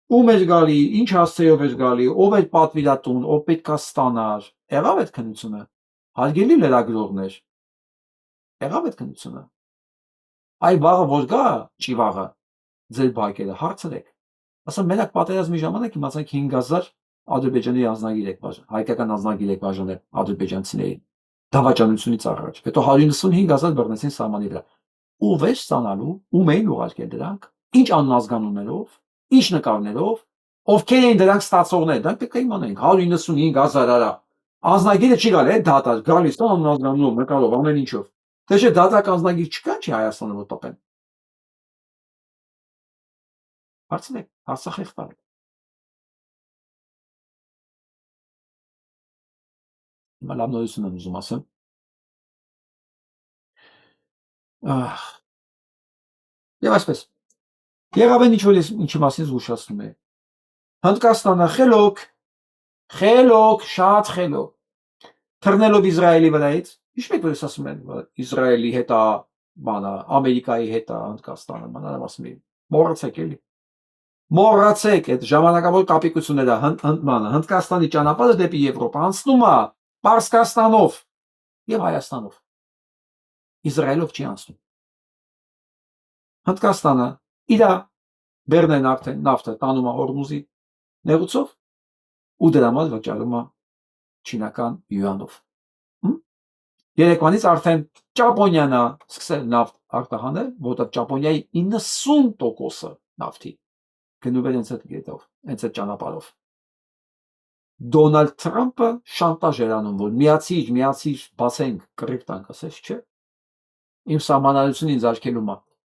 Ում էր գալի, ինչ հասցեով էր գալի, ով էր պատվիրատուն, ով պետք է ստանար։ Եղավ այդ քննությունը։ Հարգելի լրագրողներ։ Եղավ այդ քննությունը։ Այ վաղը որ գա ճիվաղը ձեր բակերը հարցրեք։ Ասեմ մենակ պատերազմի ժամանակ իմացանք 5000 ադրբեջանի անձնագիր եք բաժանել, հայկական անձնագիր եք բաժանել ադրբեջանցիներին։ Դավաճանությունից առաջ։ Հետո 195,000 բռնեցին սահմանի վրա։ Ով է ստանալու, ում էին ուղարկել դրանք, ինչ աննազգանուններով, ինչ նկարներով, ովքեր էին դրանք ստացողներ, դրանք պետք է իմանայինք 195,000 արա։ Անձնագիրը չի գալի, դատա գալիս է աննազգանունով, նկարով, ամեն ինչով։ Թե չէ դատակ անձնագիր չկա չի Հայաստանը որ տպեն։ Հարցնեք, հարցախեղտարեք։ Հիմա լավ նորություն եմ ուզում ասեմ։ Եվ այսպես, եղավ են ինչ-որ ինչի մասին զգուշացնում է։ Հնդկաստանը խելոք, շատ խելոք։ թռնելով Իսրայելի վրայից, ինչ մեկ ասում են Իսրայելի հետ է, բանը Ամերիկայի հետ է Հնդկաստանը, բանը ասում են, մոռացեք էլի։ Մոռացեք այդ ժամանակավոր կապիկությունները Հնդկաստանի ճանապարհը դեպի Եվրոպա անցնում է Պարսկաստանով եւ Հայաստանով։ Իսրայելով չի անցնում։ Հնդկաստանը իր բեռնեն արդեն նավթը տանում է Հորմուզի նեղուցով ու դրա համար վճարում է չինական յուանով։ Երեկվանից արդեն Ճապոնիան է սկսել նավթ արտահանել, որտեղ Ճապոնիայի 90% նավթի գնուվել հենց այդ գետով, հենց այդ ճանապարհով։ Դոնալդ Թրամփը շանտաժ էր անում, որ միացիր, բացենք, կռիվ տանք, ասես չէ։ Իմ սահմանադրությունը ինձ արգելում է։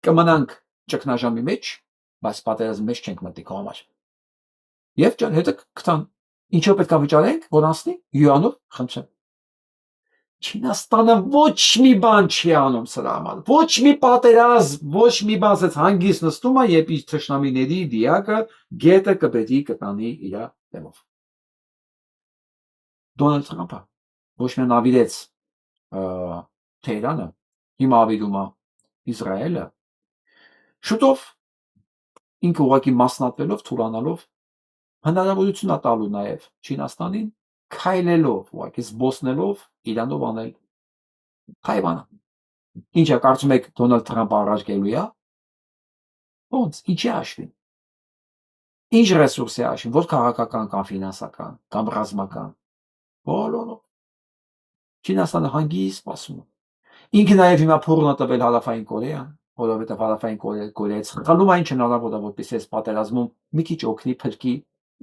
Կմնանք ճգնաժամի մեջ, բայց պատերազմի մեջ չենք մտնի քո համար։ Եվ հետը կտան, ինչով պետք է վճարենք, որ անցնի յուանով, խնդրեմ։ Չինաստանը ոչ մի բան չի անում սրա համար, ոչ մի պատերազմ, ոչ մի բան, ասես հանգիստ նստում է, երբ իր թշնամիների դիակը գետը կպետի կտանի իր դեմով։ Դոնալդ Թրամփը ոչ միայն ավիրեց Թեհրանը, հիմա ավիրում է Իսրայելը, շուտով ինքը ուղղակի մասնատվելով, թուլանալով հնարավորություն է տալու նաև Չինաստանին քայլելով, ուղղակի զբոսնելով Իրանով անել Թայվանը։ Ինչա կարծում եք Դոնալդ Թրամփը առաջ գելու է։ Ոնց, ինչի հաշվին։ Ինչ ռեսուրս է հաշվին, ոչ քաղաքական կամ ֆինանսական կամ ռազմական։ Բոլորով։ Չինաստանը հանգիստ սպասում է։ Ինքը նաև հիմա փորն է տվել Հարավային Կորեան, որովհետև Հարավային Կորեայից խնդրում այն հնարավոր է, որպեսզի այս պատերազմում մի քիչ օգնի փրկի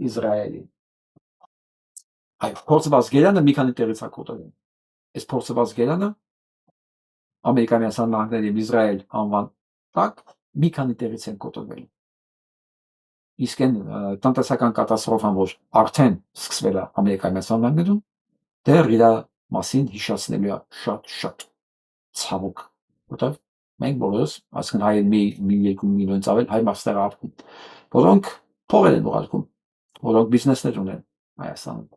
Իսրայելին։ Այո, փորձված գերանը մի քանի տեղից է կոտրել։ Այս փորձված գերանը Ամերիկայի Միացյալ Նահանգների եւ Իսրայել անվան տակ մի քանի տեղից են կոտրվել։ Իսկ այն տնտեսական կատաստրոֆան, որ արդեն սկսվել է Ամերիկայի Միացյալ Նահանգներում, դեռ իր մասին հիշեցնելու է շատ ցավոք, որտեղ մենք բոլորս, այսինքն հայեր մի 2 միլիոնից ավել հայ մասներ արդեն, որոնք փողեր են ուղարկում, որոնք բիզնեսներ ունեն Հայաստանում։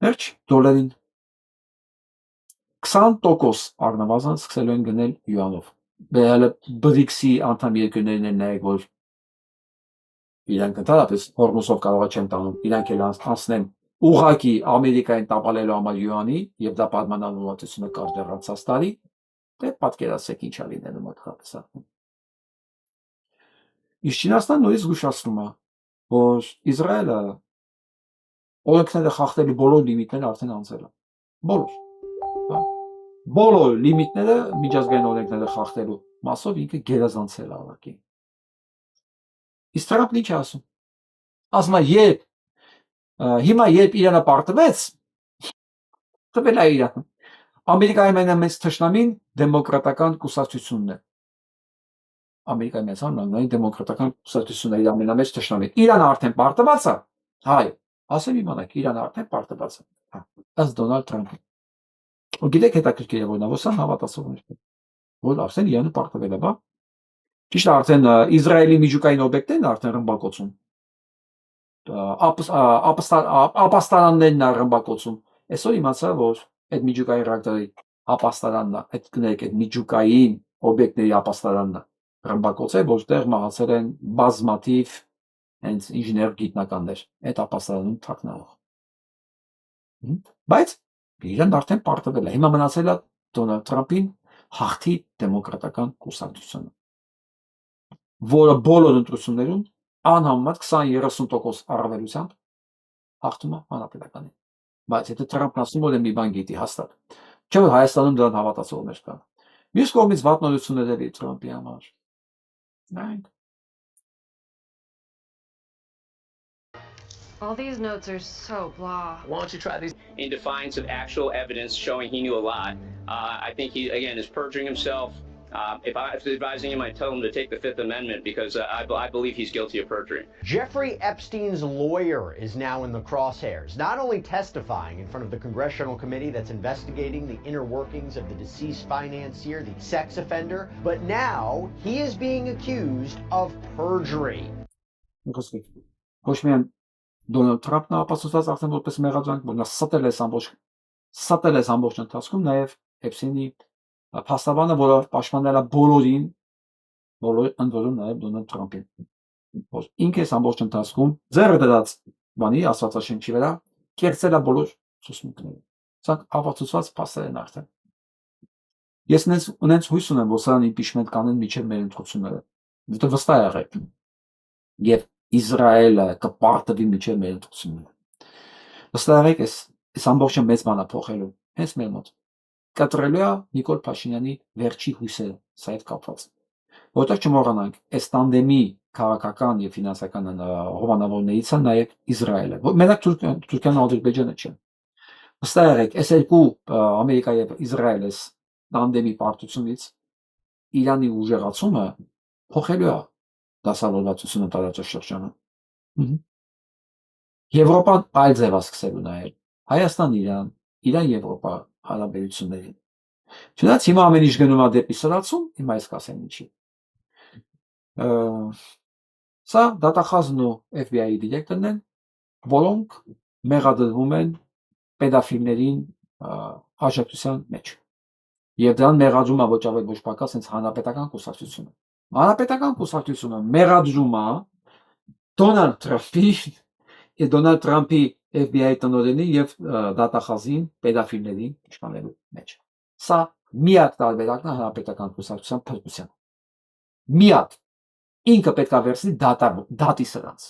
Վերջ դոլարին 20% առնվազն սկսել են գնել յուանով։ Բերել BRICS-ի անդամ երկրներն են նայեք, որ իրանք ընդհանրապես Հորմուզով կարող չեն տանում, իրանք էլ անցնեն ուղղակի Ամերիկային տապալելու համար յուանի եւ դա պատմանան ուղղությունը կար դեռ անցած տարի, դե պատկերացեք ինչա լինելու մոտավորապես։ Իսկ Չինաստանը նույնիսկ զգուշացնում է, որ Իսրայելը օրենքները խախտելու բոլոր լիմիտները արդեն անցել է։ Բոլոր լիմիտները միջազգային օրենքները խախտելու մասով ինքը գերազանցել է ուղղակի։ Իսկ Թրամփն ինչ է ասում։ Ասում է, հիմա երբ Իրանը պարտվեց, տվել է Իրան։ Ամերիկայի ամենամեծ թշնամին դեմոկրատական կուսակցությունն է։ Ամերիկայի Միացյալ Նահանգների դեմոկրատական կուսակցությունն է իր ամենամեծ թշնամին։ Իրանը արդեն պարտված է։ Հայ, ասեմ իմանաք, Իրանը արդեն պարտված է։ Ըստ Դոնալդ Թրամփի։ Ու գիտեք հետաքրքիր է, որ նա ոսան հավատացողներ, որ արդեն Իրանը պարտվել է, բա։ Ճիշտ է, արդեն Իսրայելի միջուկային օբյեկտներն արդեն ռմբակոծում։ Ապաստարաններն է ռմբակոծում։ Այսօր իմացա, որ այդ միջուկային ռեակտորի ապաստարանն է, այդ միջուկային օբյեկտների ապաստարանն է ռմբակոծել, որտեղ մահացել են բազմաթիվ հենց ինժեներ գիտնականներ այդ ապաստարանում թաքնվող։ Բայց Իրան արդեն պարտվել է։ Հիմա մնացել է Դոնալդ Թրամփին հաղթի դեմոկրատական կուսակցությունը, որը բոլոր ընտրություններում անհամեմատ 20-30% առավելությամբ հաղթում է հանրապետականին։ Բայց եթե Թրամփն ասում որ մի բան գիտի հաստատ, չէ՞ որ Հայաստանում դրան հավատացողներ կան։ Մյուս կողմից վատ նորություններ էլի Թրամփի համար։ Նայենք։ All these notes are so blah. Why don't you try these? In defiance of actual evidence showing he knew a lot, I think he, again, is perjuring himself. If I was advising him, I'd tell him to take the Fifth Amendment because I believe he's guilty of perjury. Jeffrey Epstein's lawyer is now in the crosshairs, not only testifying in front of the congressional committee that's investigating the inner workings of the deceased financier, the sex offender, but now he is being accused of perjury. Դոնալդ Թրամփն ապացուցած արդեն որպես մեղադրանք, որ նա ստել է ամբողջ ընթացքում, նաև Էփսինի փաստաբանը, որը պաշտպանել է բոլորին, ընդ որում նաև Դոնալդ Թրամփին, որ ինքը ամբողջ ընթացքում ձեռը դրած բանի Աստվածաշնչի վրա կերծել է բոլոր ցուցմունքները։ Սա ապացուցված փաստեր են արդեն։ Ես ունենց հույս ունեմ, որ սրան իմպիչմենտ կանեն միջև մեր ընտրությունները, որտեղ վստահ եղեք, եւ Իսրայելը կպարտվի միջև մեր ընտրությունները։ Վստահ եղեք, այս ամբողջը մեծ բան է փոխելու, հենց մեր մոտ։ Կտրելու է Նիկոլ Փաշինյանի վերջի հույսերը սա հետ կապված։ Որտեղ չմոռանանք, այս տանդեմի քաղաքական եւ ֆինանսական հովանավորներից է նաեւ Իսրայելը։ Մենակ Թուրքիան ու Ադրբեջանը չէ։ Վստահ եղեք, այս երկու Ամերիկա եւ Իսրայելը տանդեմի պարտությունից Իրանի ուժեղացումը փոխելու է դասավորվածությունը տարածաշրջանը։ Եվրոպան այլ ձև է սկսելու նայել։ Հայաստան, Իրան-Եվրոպա հարաբերություններին։ Չնայած հիմա ամեն ինչ գնում է դեպի սրացում, հիմա այս կասեմ ինչի։ Սա դատախազն ու FBI-ի դիրեկտորն են, որոնք մեղադրվում են պետաֆիլներին աջակցության մեջ։ Եվ դրան մեղադրում է ոչ ավելի ոչ պակաս հենց հանրապետական կուսակցությունը։ Հանրապետական կուսակցությունը մեղադրում է Դոնալդ Թրամփի FBI տնօրենի եւ դատախազին պետաֆիլներին իշխանելու մեջ։ Սա միակ տարբերակն է հանրապետական կուսակցության փրկության։ Միակ ինքը պետք է վերցնի դատի սրանց։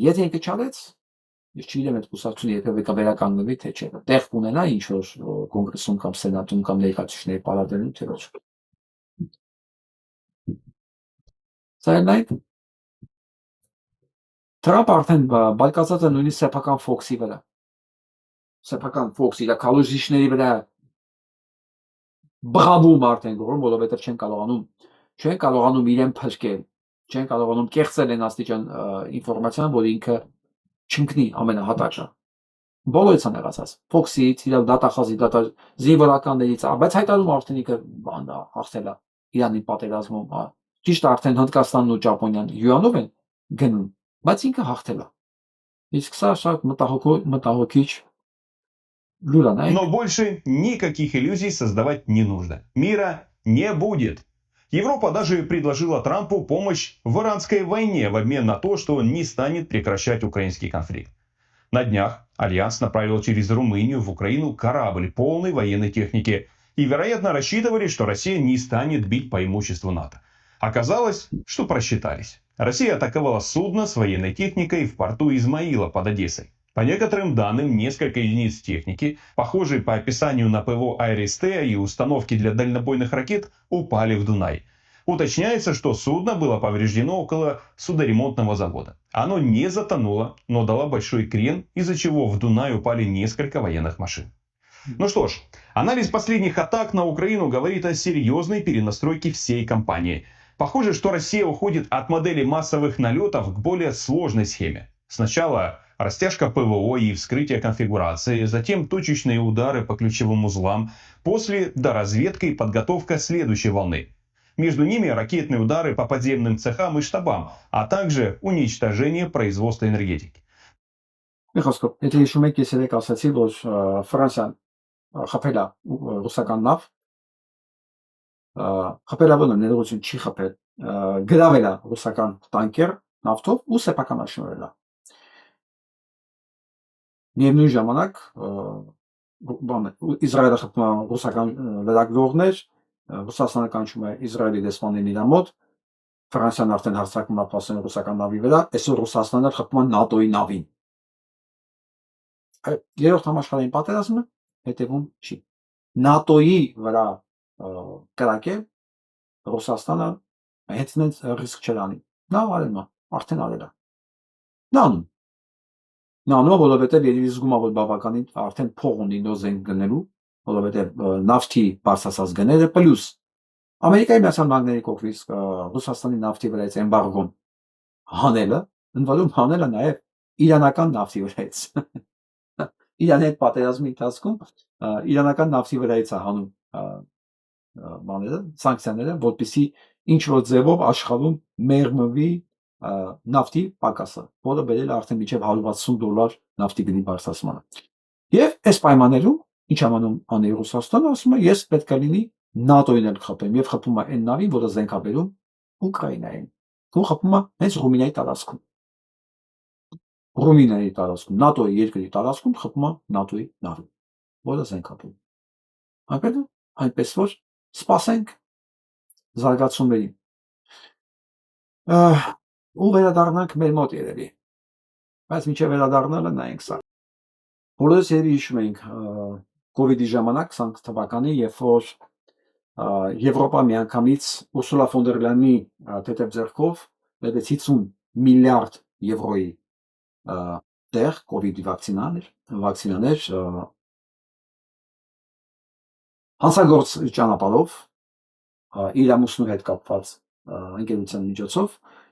Եթե ինքը չարեց, ես չգիտեմ այդ կուսակցությունը երբևէ կվերականգնվի թե չէ։ Տեղ կունենա ինչ որ կոնգրեսում կամ սենատում կամ ներկայացուցիչների պալատներում թե ոչ։ Սայնայք Թրամփ արդեն բարկացած է նույնիսկ սեփական Ֆոքսի վրա։ Սեփական Ֆոքսի իր քալոզիչների վրա բղավում արդեն գորում, որովհետև չեն կարողանում իրեն փրկել, չեն կարողանում կեղծել են աստիճան ինֆորմացիան, որ ինքը չընկնի ամենահատակը։ Բոլորից են եղածած։ Ֆոքսից, իր դատախազի, զինվորականներից, բայց հայտարարում արդեն ինքը հաղթել է Իրանի պատերազմում, ճիշտ արդեն Հնդկաստանն ու Ճապոնիան յուանով են գնում, բայց ինքը հաղթել է։ Իսկ սա շատ մտահոգիչ լուր է, նայեք։ Но больше никаких иллюзий создавать не нужно. Мира не будет. Европа даже предложила Трампу помощь в иранской войне в обмен на то, что он не станет прекращать украинский конфликт. На днях Альянс направил через Румынию в Украину корабль полной военной техники и, вероятно, рассчитывали, что Россия не станет бить по имуществу НАТО. Оказалось, что просчитались. Россия атаковала судно с военной техникой в порту Измаила под Одессой. По некоторым данным, несколько единиц техники, похожие по описанию на ПВО «Айрис-Т» и установки для дальнобойных ракет, упали в Дунай. Уточняется, что судно было повреждено около судоремонтного завода. Оно не затонуло, но дало большой крен, из-за чего в Дунай упали несколько военных машин. Ну что ж, анализ последних атак на Украину говорит о серьезной перенастройке всей кампании. Похоже, что Россия уходит от модели массовых налетов к более сложной схеме. Сначала растяжка ПВО и вскрытие конфигурации, затем точечные удары по ключевым узлам, после доразведка и подготовка следующей волны. Между ними ракетные удары по подземным цехам и штабам, а также уничтожение производства энергетики. Միխոսկոպ, եթե հիշում եք, ես երեք ասացի, որ Ֆրանսիան խփել է ռուսական նավ, խփել է բանը ներողություն չի խփել, գրավել է ռուսական տանկեր նավթով ու սեփականաշնորհել է։ Միևնույն ժամանակ Իսրայելը խփում է ռուսական լրագրողներ, Ռուսաստանը կանչում է Իսրայելի դեսպանին իր մոտ, Ֆրանսիան արդեն հարձակվում է փաստորեն ռուսական նավի վրա, այսօր Ռուսաստանը խփում է ՆԱՏՕ-ի նավին։ Երրորդ համաշխարհային պատերազմը հետևում չի։ ՆԱՏՕ-ի վրա կրակել Ռուսաստանը հետնենց ռիսկ չեր անի։ Նա արել է, արդեն արել է։ Նա անում է, որովհետև երևի զգում է, որ բավականին արդեն փող ունի նոր զենք գնելու, որովհետև նավթի բարձրացած գները պլյուս Ամերիկայի Միացյալ Նահանգների կողմից Ռուսաստանի նավթի վրայից էմբարգոն հանելը, ընդ որում հանելը նաև իրանական նավթի վրայից։ Իրանի հետ պատերազմի ընթացքում իրանական նավթի վրայից է հանում բաները, սանկցիաները, որպեսզի ինչ որ ձևով աշխարհում մերմվի նավթի պակասը, որը բերել է արդեն մինչև $160 նավթի գնի բարձրացմանը։ Եվ այս պայմաններում ինչ անի Ռուսաստանը, ասում է, ես պետք է լինի ՆԱՏՕ-ին էլ խփեմ, եւ խփում է այն նավին, որը զենք է բերում Ուկրաինային։ Ու խփում է հենց Ռումինիայի տարածքում։ Ռումինիայի տարածքում, ՆԱՏՕ-ի երկրի տարածքում խփում է ՆԱՏՕ-ի նավը, որը զենք է բերում։ Այնպես որ սպասենք զարգացումներին։ Ու վերադառնանք մեր մոտ երևի։ Բայց մինչև վերադառնալը նայենք սա։ Բոլորս երևի հիշում ենք COVID-ի ժամանակ 20 թվականի, երբ որ Եվրոպա միանգամից Ուրսուլա ֆոն դեր Լայենի թեթև ձեռքով լեւեց 50 միլիարդ եվրոյի տեղ COVID-ի վակցինաներ հանցագործ ճանապարհով իր ամուսնու հետ կապված ընկերության միջոցով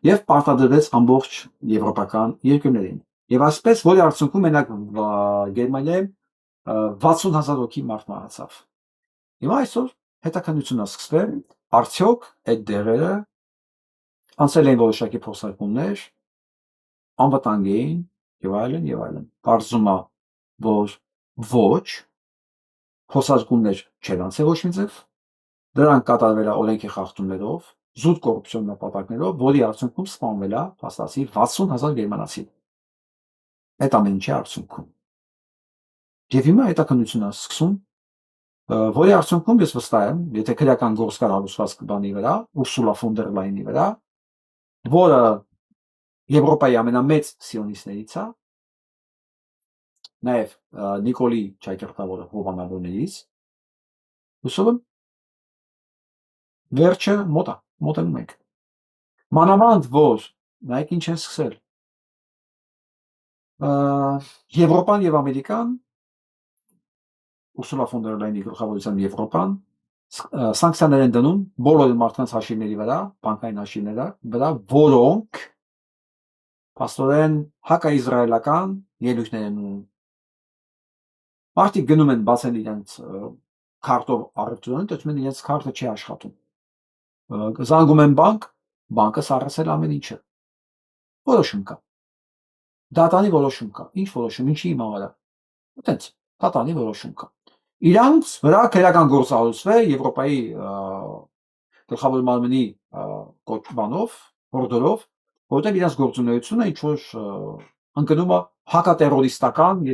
եւ պարտադրվեց ամբողջ եվրոպական երկրներին։ Եվ այսպես, որի արդյունքում մենակ Գերմանիայում 60,000 հոգի մարդ մահացավ։ Հիմա այսօր հետաքննություն է սկսվել, արդյոք այդ դեղերը անցել են որոշակի փոխարկումներ, անվտանգ էին եւ այլն եւ այլն։ Պարզվում է, որ ոչ, փոխարկումներ չեն անցել ոչ մի ձև, դրանք կատարվել է օրենքի խախտումներով, զուտ կոռուպցիոն նպատակներով, որի արդյունքում սպանվել է փաստացի 60,000 գերմանացի։ Այդ ամեն ինչի արդյունքում։ Եվ հիմա հետաքննություն է սկսում, որի արդյունքում ես վստահ եմ, եթե քրեական գործ կար հարուցված բանի վրա, Ուրսուլա ֆոն դեր Լայենի վրա, որը Եվրոպայի ամենամեծ սիոնիստներից է, նաև Նիկոլի ճակերտավորը հովանավորներից, հուսով եմ վերջը մոտենում ենք։ Մանավանդ որ նայեք ինչ են սկսել։ Եվրոպան եւ Ամերիկան, Ուրսուլա ֆոն դեր Լայենի գլխավորությամբ Եվրոպան սանկցիաներ են դնում բոլոր մարդկանց հաշիվների վրա, բանկային հաշիվների վրա, որոնք փաստորեն հակաիզրայելական ելույթներ են ունում։ Մարդիկ գնում են բացեն իրենց քարտով առևտուրային, տեսնում են իրենց քարտը չի աշխատում։ Զանգում են բանկը սառեցել ամեն ինչը։ Որոշում կա։ Դատանի որոշում կա։ Ինչ որոշում, ինչի իմավարա։ Այդպես, դատանի որոշում կա։ Իրանց վրա քրեական գործ արարվել Եվրոպայի գլխավոր մարմնի կոչմանով, օրդերով, որտեղ իրենց գործունեությունը ինչ որ ընկնում է հակատերորիստական,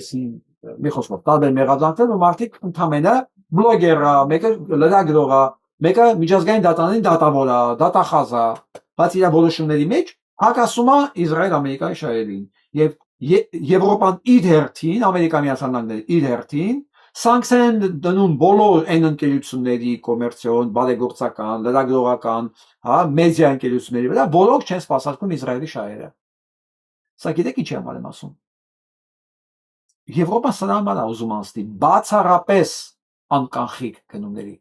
մի խոսքով, տարբեր մեղադրանքներ, ու մարդիկ ընդամենը բլոգեր, մեկը լրագրող, մեկը միջազգային դատարանի դատավոր է, դատախազ է, բայց իր որոշումների մեջ հակասում է Իսրայել-Ամերիկայի շահերին։ Եվ Եվրոպան իր հերթին, Ամերիկայի Միացյալ Նահանգները իր հերթին սանկցիա են դնում բոլոր այն ընկերությունների, կոմերցիոն, բարեգործական, լրագրողական, մեդիա ընկերությունների վրա, որոնք չեն սպասարկում Իսրայելի շահերը։ Սա գիտեք ինչի համար եմ ասում։ Եվրոպան սրա համար է ուզում անցնի բացառապես անկանխիկ գնումների,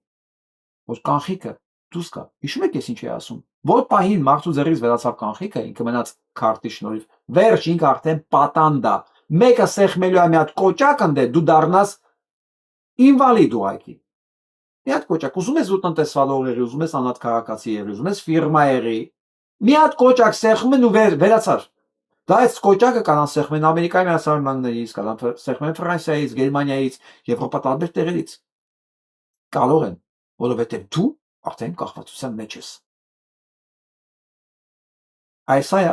որ կանխիկը դուրս գա։ Հիշում եք ես ինչ էի ասում։ Որ պահին մարդու ձեռից վերացավ կանխիկը, ինքը մնաց քարտի շնորհիվ, վերջ ինքը արդեն պատանդ է։ Մեկը սեղմելու է մի հատ կոճակ ընդ դու դառնաս ինվալիդ ուղակի։ Մի հատ կոճակ, ուզում ես ու տնտեսվալող եղի, ուզում ես անհատ քաղաքացի եղի, ուզում ես ֆիրմա եղի, մի հատ կոճակ սեղմում են ու վերացար։ Դա այս կոճակը կանան սեղմեն Ամերիկայի Միացյալ Նահանգներից, կանան սեղմեն Ֆրանսիայից, Գերմանիայից, Եվրոպա տարբեր տեղերից։ Կարող են, որովհետև դու արդեն կախվածության մեջ ես։ Այս է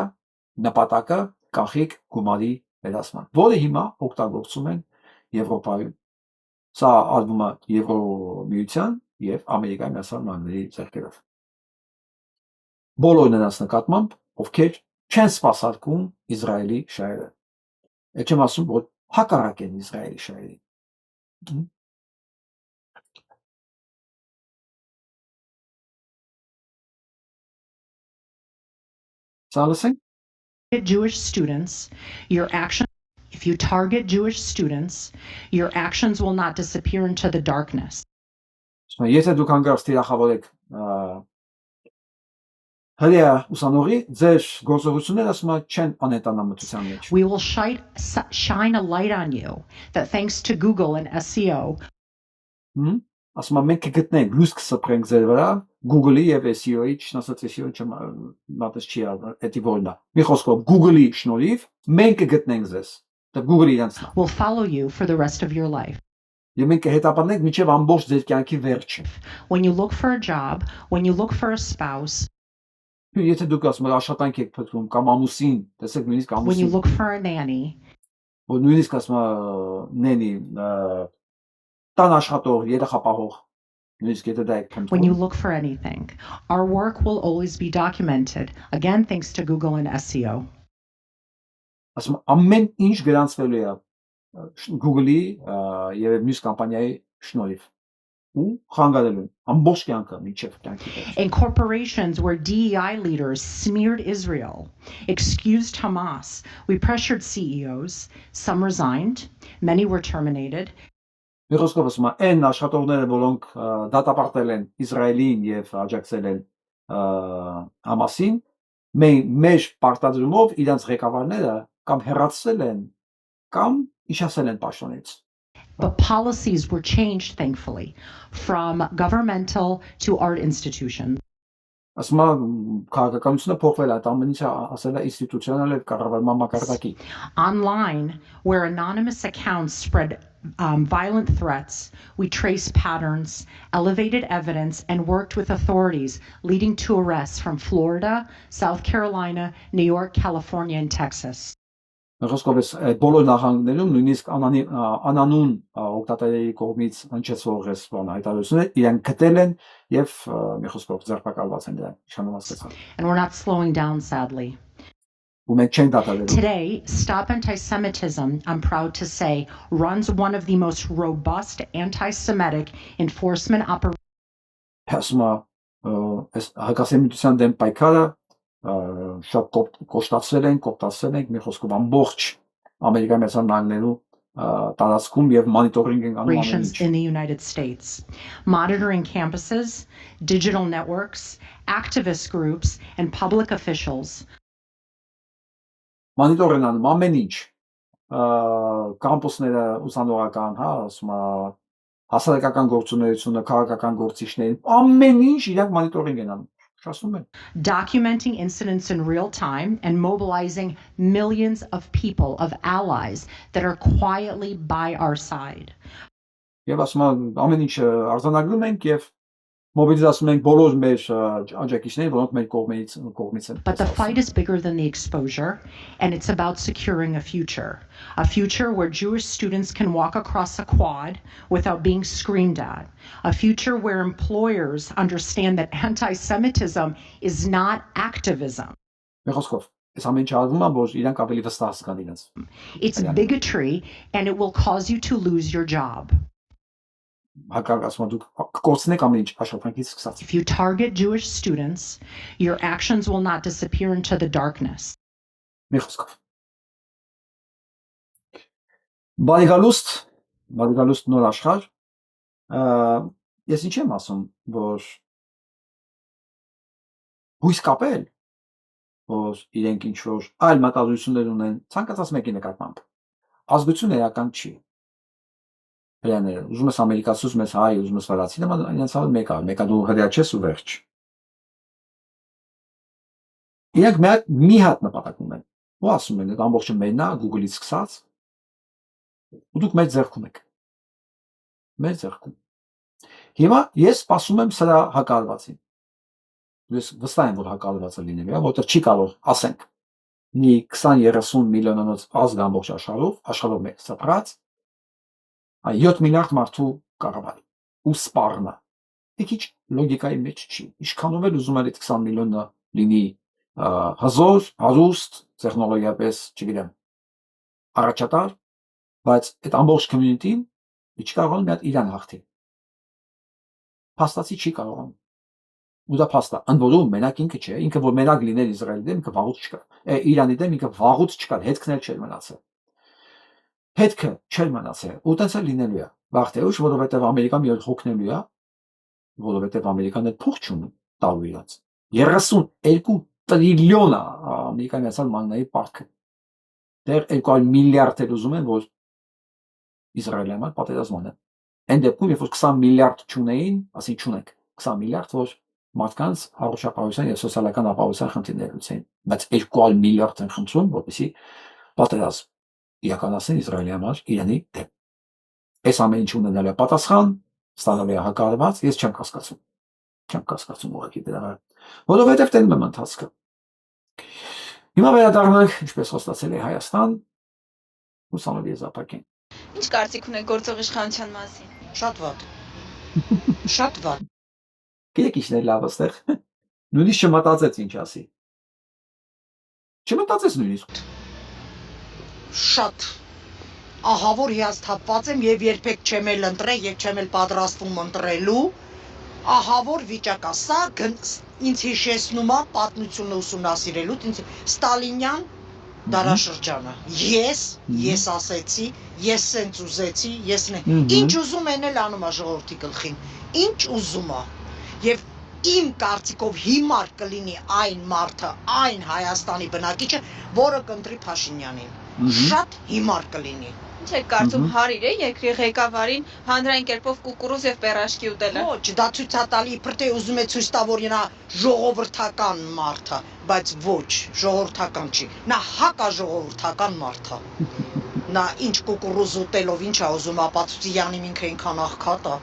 նպատակը կանխիկ գումարի վերացման, որը հիմա օգտագործում են Եվրոպայում։ Սա արվում է Եվրոմիության եւ Ամերիկայի Միացյալ Նահանգների ձեռքերով։ Բոլոր նրանց նկատմամբ, ովքեր չեն սպասարկում Իսրայելի շահերը։ Այդ չեմ ասում, որ հակառակ են Իսրայելի շահերին։ Jewish students, your action, if you target Jewish students, your actions will not disappear into the darkness. Եթե դուք հանգարց թիրախավորեք հրեա ուսանողի, ձեր գործողությունները ասում են չեն անհետանա մթության մեջ։ We will shine a light on you that thanks to Google and SEO. ասում եմ մենք կգտնենք լույս կսփռենք ձեր վրա Google-ի եւ SEO-ի, չնասած SEO-ի մատս չի ալու, դա որնա։ Մի խոսքով Google-ի շնորհիվ մենք կգտնենք ձեզ։ Դա Google-ի իրանցն է։ Will follow you for the rest of your life. Եվ մենք կհետապնդենք մինչև ամբողջ ձեր կյանքի վերջը։ When you look for a job, when you look for a spouse, Եթե դուք ասում եք աշխատանք եք փնտրում կամ ամուսին, տեսեք նույնիսկ when you ամուսին, look for a nanny, որ նույնիսկ ասում նենի տան աշխատող, երեխապահող, նույնիսկ եթե դա եք when you փնտրում, look for anything, our work will always be documented, again thanks to Google and SEO. ասում ամեն ինչ գրանցվելու է Google-ի եւ մյուս կամպանիայի շնորհիվ ու խանգարելու ամբողջ կյանքը մինչև կյանքի վերջ։ In corporations where DEI leaders smeared Israel, excused Hamas, we pressured CEOs, some resigned, many were terminated. Մի խոսքով ասում են աշխատողները, որոնք դատապարտել են Իսրայելին եւ աջակցել են Համասին, մեր պարտադրումով իրենց ղեկավարները կամ հեռացել են կամ իջացել են պաշտոնից։ But policies were changed, thankfully, from governmental to art institutions. Ասում եմ քաղաքականությունը փոխվել է, այդ ամեն ինչը ասել է ինստիտուցիոնալ եւ կառավարման մակարդակի։ Online, where anonymous accounts spread violent threats, we traced patterns, elevated evidence, and worked with authorities, leading to arrests from Florida, South Carolina, New York, California, and Texas. Խոսքով բոլոր նախանձներում նույնիսկ անանուն օգտատերերի կողմից հնչեցող հայտարարությունները իրենք գտել են եւ մի խոսքով ձերբակալված են դրանք իշխանամասկացան։ And we're not slowing down, sadly. Ու մենք չենք դադարելու։ Today, Stop Anti-Semitism, I'm proud to say, runs one of the most robust anti-Semitic enforcement operations. Ասում եմ հակասեմիտության դեմ պայքարը շատ կոստացել ենք, մի խոսքով ամբողջ Ամերիկայի Միացյալ Նահանգներու տարածքում եւ մոնիտորինգ են անում ամեն ինչ։ In the United States, monitoring campuses, digital networks, activist groups, and public officials. Մոնիտոր են անում ամեն ինչ, կամպուսները ուսանողական, ասում եմ, հասարակական գործունեությունը, քաղաքական գործիչները, ամեն ինչ իրանք մոնիտորինգ են անում։ Documenting incidents in real time and mobilizing millions of people, of allies that are quietly by our side. Եվ ասում եմ, ամեն ինչ արձանագրում ենք եւ մոբիլիզացում ենք բոլոր մեր աջակիցները, որոնք մեր կողմից են։ But the fight is bigger than the exposure, and it's about securing a future where Jewish students can walk across a quad without being screamed at, a future where employers understand that anti-Semitism is not activism. It's bigotry, and it will cause you to lose your job. If you target Jewish students, your actions will not disappear into the darkness. Բարիգալուստ նոր աշխարհ, ես ինչ եմ ասում, որ հույս կապել, որ իրենք ինչ որ այլ մտածություններ ունեն, ցանկացած մեկի նկատմամբ, ազգություն էական չի։ Հրաները, ուզում ես ամերիկացի, ուզում ես հայ, ուզում ես վրացի, նրանց համար մեկը դու հրյա չես ու վերջ։ Իրանք մի հատ նպատակ ունեն, ու ասում են, այդ ամբողջը մենն է, Google-ից սկսած, ու դուք մեր ձեռքում եք։ Մեր ձեռքում։ Հիմա ես սպասում եմ սրա հակարվածին։ Ես վստահ եմ, որ հակարվածը լինելու է, որտեղ չի կարող, ասենք, մի 20-30 միլիոնանոց ազգ ամբողջ աշխարհով մեկ սփռած 7 միլիարդ մարդու կառավարի ու սպառնա։ Ինչ լոգիկայի մեջ չի։ Ինչքանով էլ ուզում են այդ 20 միլիոնը լինի հզոր, հարուստ, տեխնոլոգիապես, չգիտեմ, առաջատար, բայց այդ ամբողջ community-ին չի կարողանում մի հատ իրան հաղթի։ Փաստացի չի կարողանում։ Ու դա փաստ է։ Ընդ որում մենակ ինքը չէ, ինքը որ մենակ լիներ Իսրայելի դեմ, ինքը վաղուց չկար։ Իրանի դեմ ինքը վաղուց չկար, հետքն էլ չէր մնացել։ Հետքը չէր մնացել, ու տենց էլ լինելու է։ Վաղ թե ուշ, որովհետև Ամերիկան մի օր հոգնելու է, որովհետև Ամերիկան էլ փող չունի տալու իրաց։ 32 տրիլիոն է Ամերիկայի Միացյալ Նահանգների պարտքը։ Դեռ 200 միլիարդ էլ ուզում են, որ Իսրայելի համար պատերազմ անեն։ Այն դեպքում, երբ որ 20 միլիարդ չունեին, ասին չունենք 20 միլիարդ, որ մարդկանց առողջապահության եւ սոցիալական ապահովության խնդիրներ լուծեն, բայց 200 միլիարդ են խնդրում, որպեսզի պատերազմ իրականացնեն Իսրայելի համար Իրանի դեմ։ Այս ամեն ինչ ունենալու է պատասխան, ստանալու է հակառակված, ես չեմ կասկածում ուղղակի դրա, որովհետեւ տենում եմ ընթացքը։ Հիմա վերադառնանք, ինչպես խոստացել է Հայաստան, ուսանողի եզրափակին։ Ինչ կարծիք ունեք գործող իշխանության մասին։ Շատ վատ։ Շատ վատ։ Գիտեք ինչն է լավ այստեղ։ Նույնիսկ չմտածեց ինչ ասի։ Չմտածեց նույնիսկ։ Շատ ահավոր հիասթափված եմ եւ երբեք չեմ էլ ընտրել եւ չեմ էլ պատրաստվում ընտրելու։ Ահավոր վիճակ է սա, ինձ հիշեցնում է պատմությունը ուսումնասիրելուց, ինձ Ստալինյան դարաշրջանը։ Ես ասեցի, ես սենց ուզեցի, ինչ ուզում են էլ անում է ժողովրդի գլխին, ինչ ուզում է։ Եվ իմ կարծիքով հիմար կլինի այն մարդը, այն Հայաստանի բնակիչը, որը կընտրի Փաշինյանին։ Շատ հիմար կլինի։ Ինչ եք կարծում հարիր է երկրի ղեկավարին հանրային կերպով կուկուրուզ եւ պերաշկի ուտելը։ Ոչ, դա ցույցատալի իբր թե ուզում է ցույց տա, որ նա ժողովրդական մարդ է, բայց ոչ, ժողովրդական չի։ Նա հակաժողովրդական մարդ է։ Նա ինչ կուկուրուզ ուտելով ինչ է ուզում ապացուցի Յանի ինքը ինքան աղքատ է։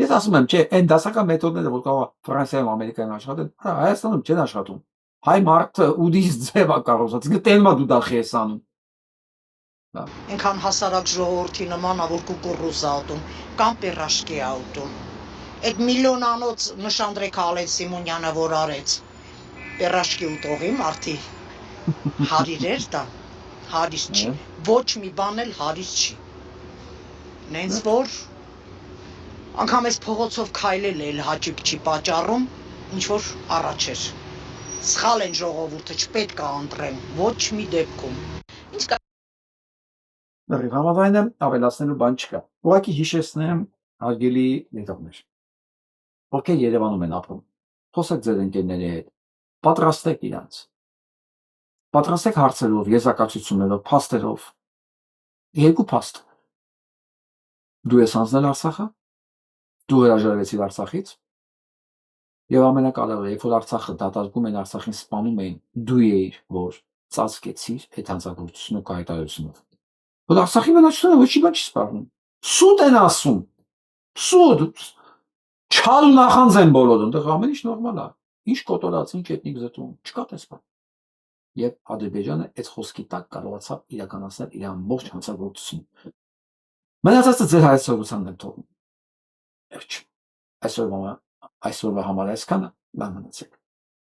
Ես ասում եմ, չէ, այն դասական մեթոդները, որ կարող է Ֆրանսիայում, Ամերիկայում աշխատեն, Հայաստանում չեն աշխատում։ Հայ մարդը ուդից ձև է կառուցած, գտնում է դու դա խես անում։ Այնքան հասարակ ժողովրդի նման է, որ կուկուրուզ է ուտում, կամ պերաշկի է ուտում։ Այդ միլիոնանոց Նշանդրեկ Ալեն Սիմոնյանը որ արեց, պերաշկի ուտողի մարդի հարիր էր դա, հարիս չի, ոչ մի բան էլ հարիս չի։ Նենց որ անգամ այս փողոցով քայլել էլ հաճույք չի պատճառում, ինչ որ առաջ էր։ Սխալ են ժողովուրդը, չպետք է ընտրեն, ոչ մի դեպքում։ Դեռ համավայնը ավելացնելու բան չկա։ Ուղղակի հիշեցնեմ հարգելի ներողներ։ Ովքեր Երևանում են ապրում, խոսեք ձեր ընկերների հետ, պատրաստեք իրանց։ Պատրաստեք հարցերով, եզրակացություններով, փաստերով։ Երկու փաստ։ Դու ես հանձնել Արցախը, դու հրաժարվեցիր Արցախից, եւ ամենակարևորը, երբ որ Արցախը դատարկում են, Արցախին սպանում էին, դու էիր, որ ծածկեցիր այդ հանցագործությունը կայտարությունով։ Որ Արցախի բնակչությունը ոչ մի բան չի սպառնում։ Սուտ են ասում։ Սուտ։ Չալ ու նախանձ են բոլորը, այնտեղ ամեն ինչ նորմալ է։ Ինչ կոտորած, ինչ էթնիկ զտում, չկա տեսփան։ Եվ Ադրբեջանը այդ խոսքի տակ կարողացավ իրականացնել իր ամբողջ հանցագործությունը։ Մնացածը ձեր հայեցողությանն եմ թողնում։ Վերջ։ Այսօրվա համար այսքանը, լավ մնացեք։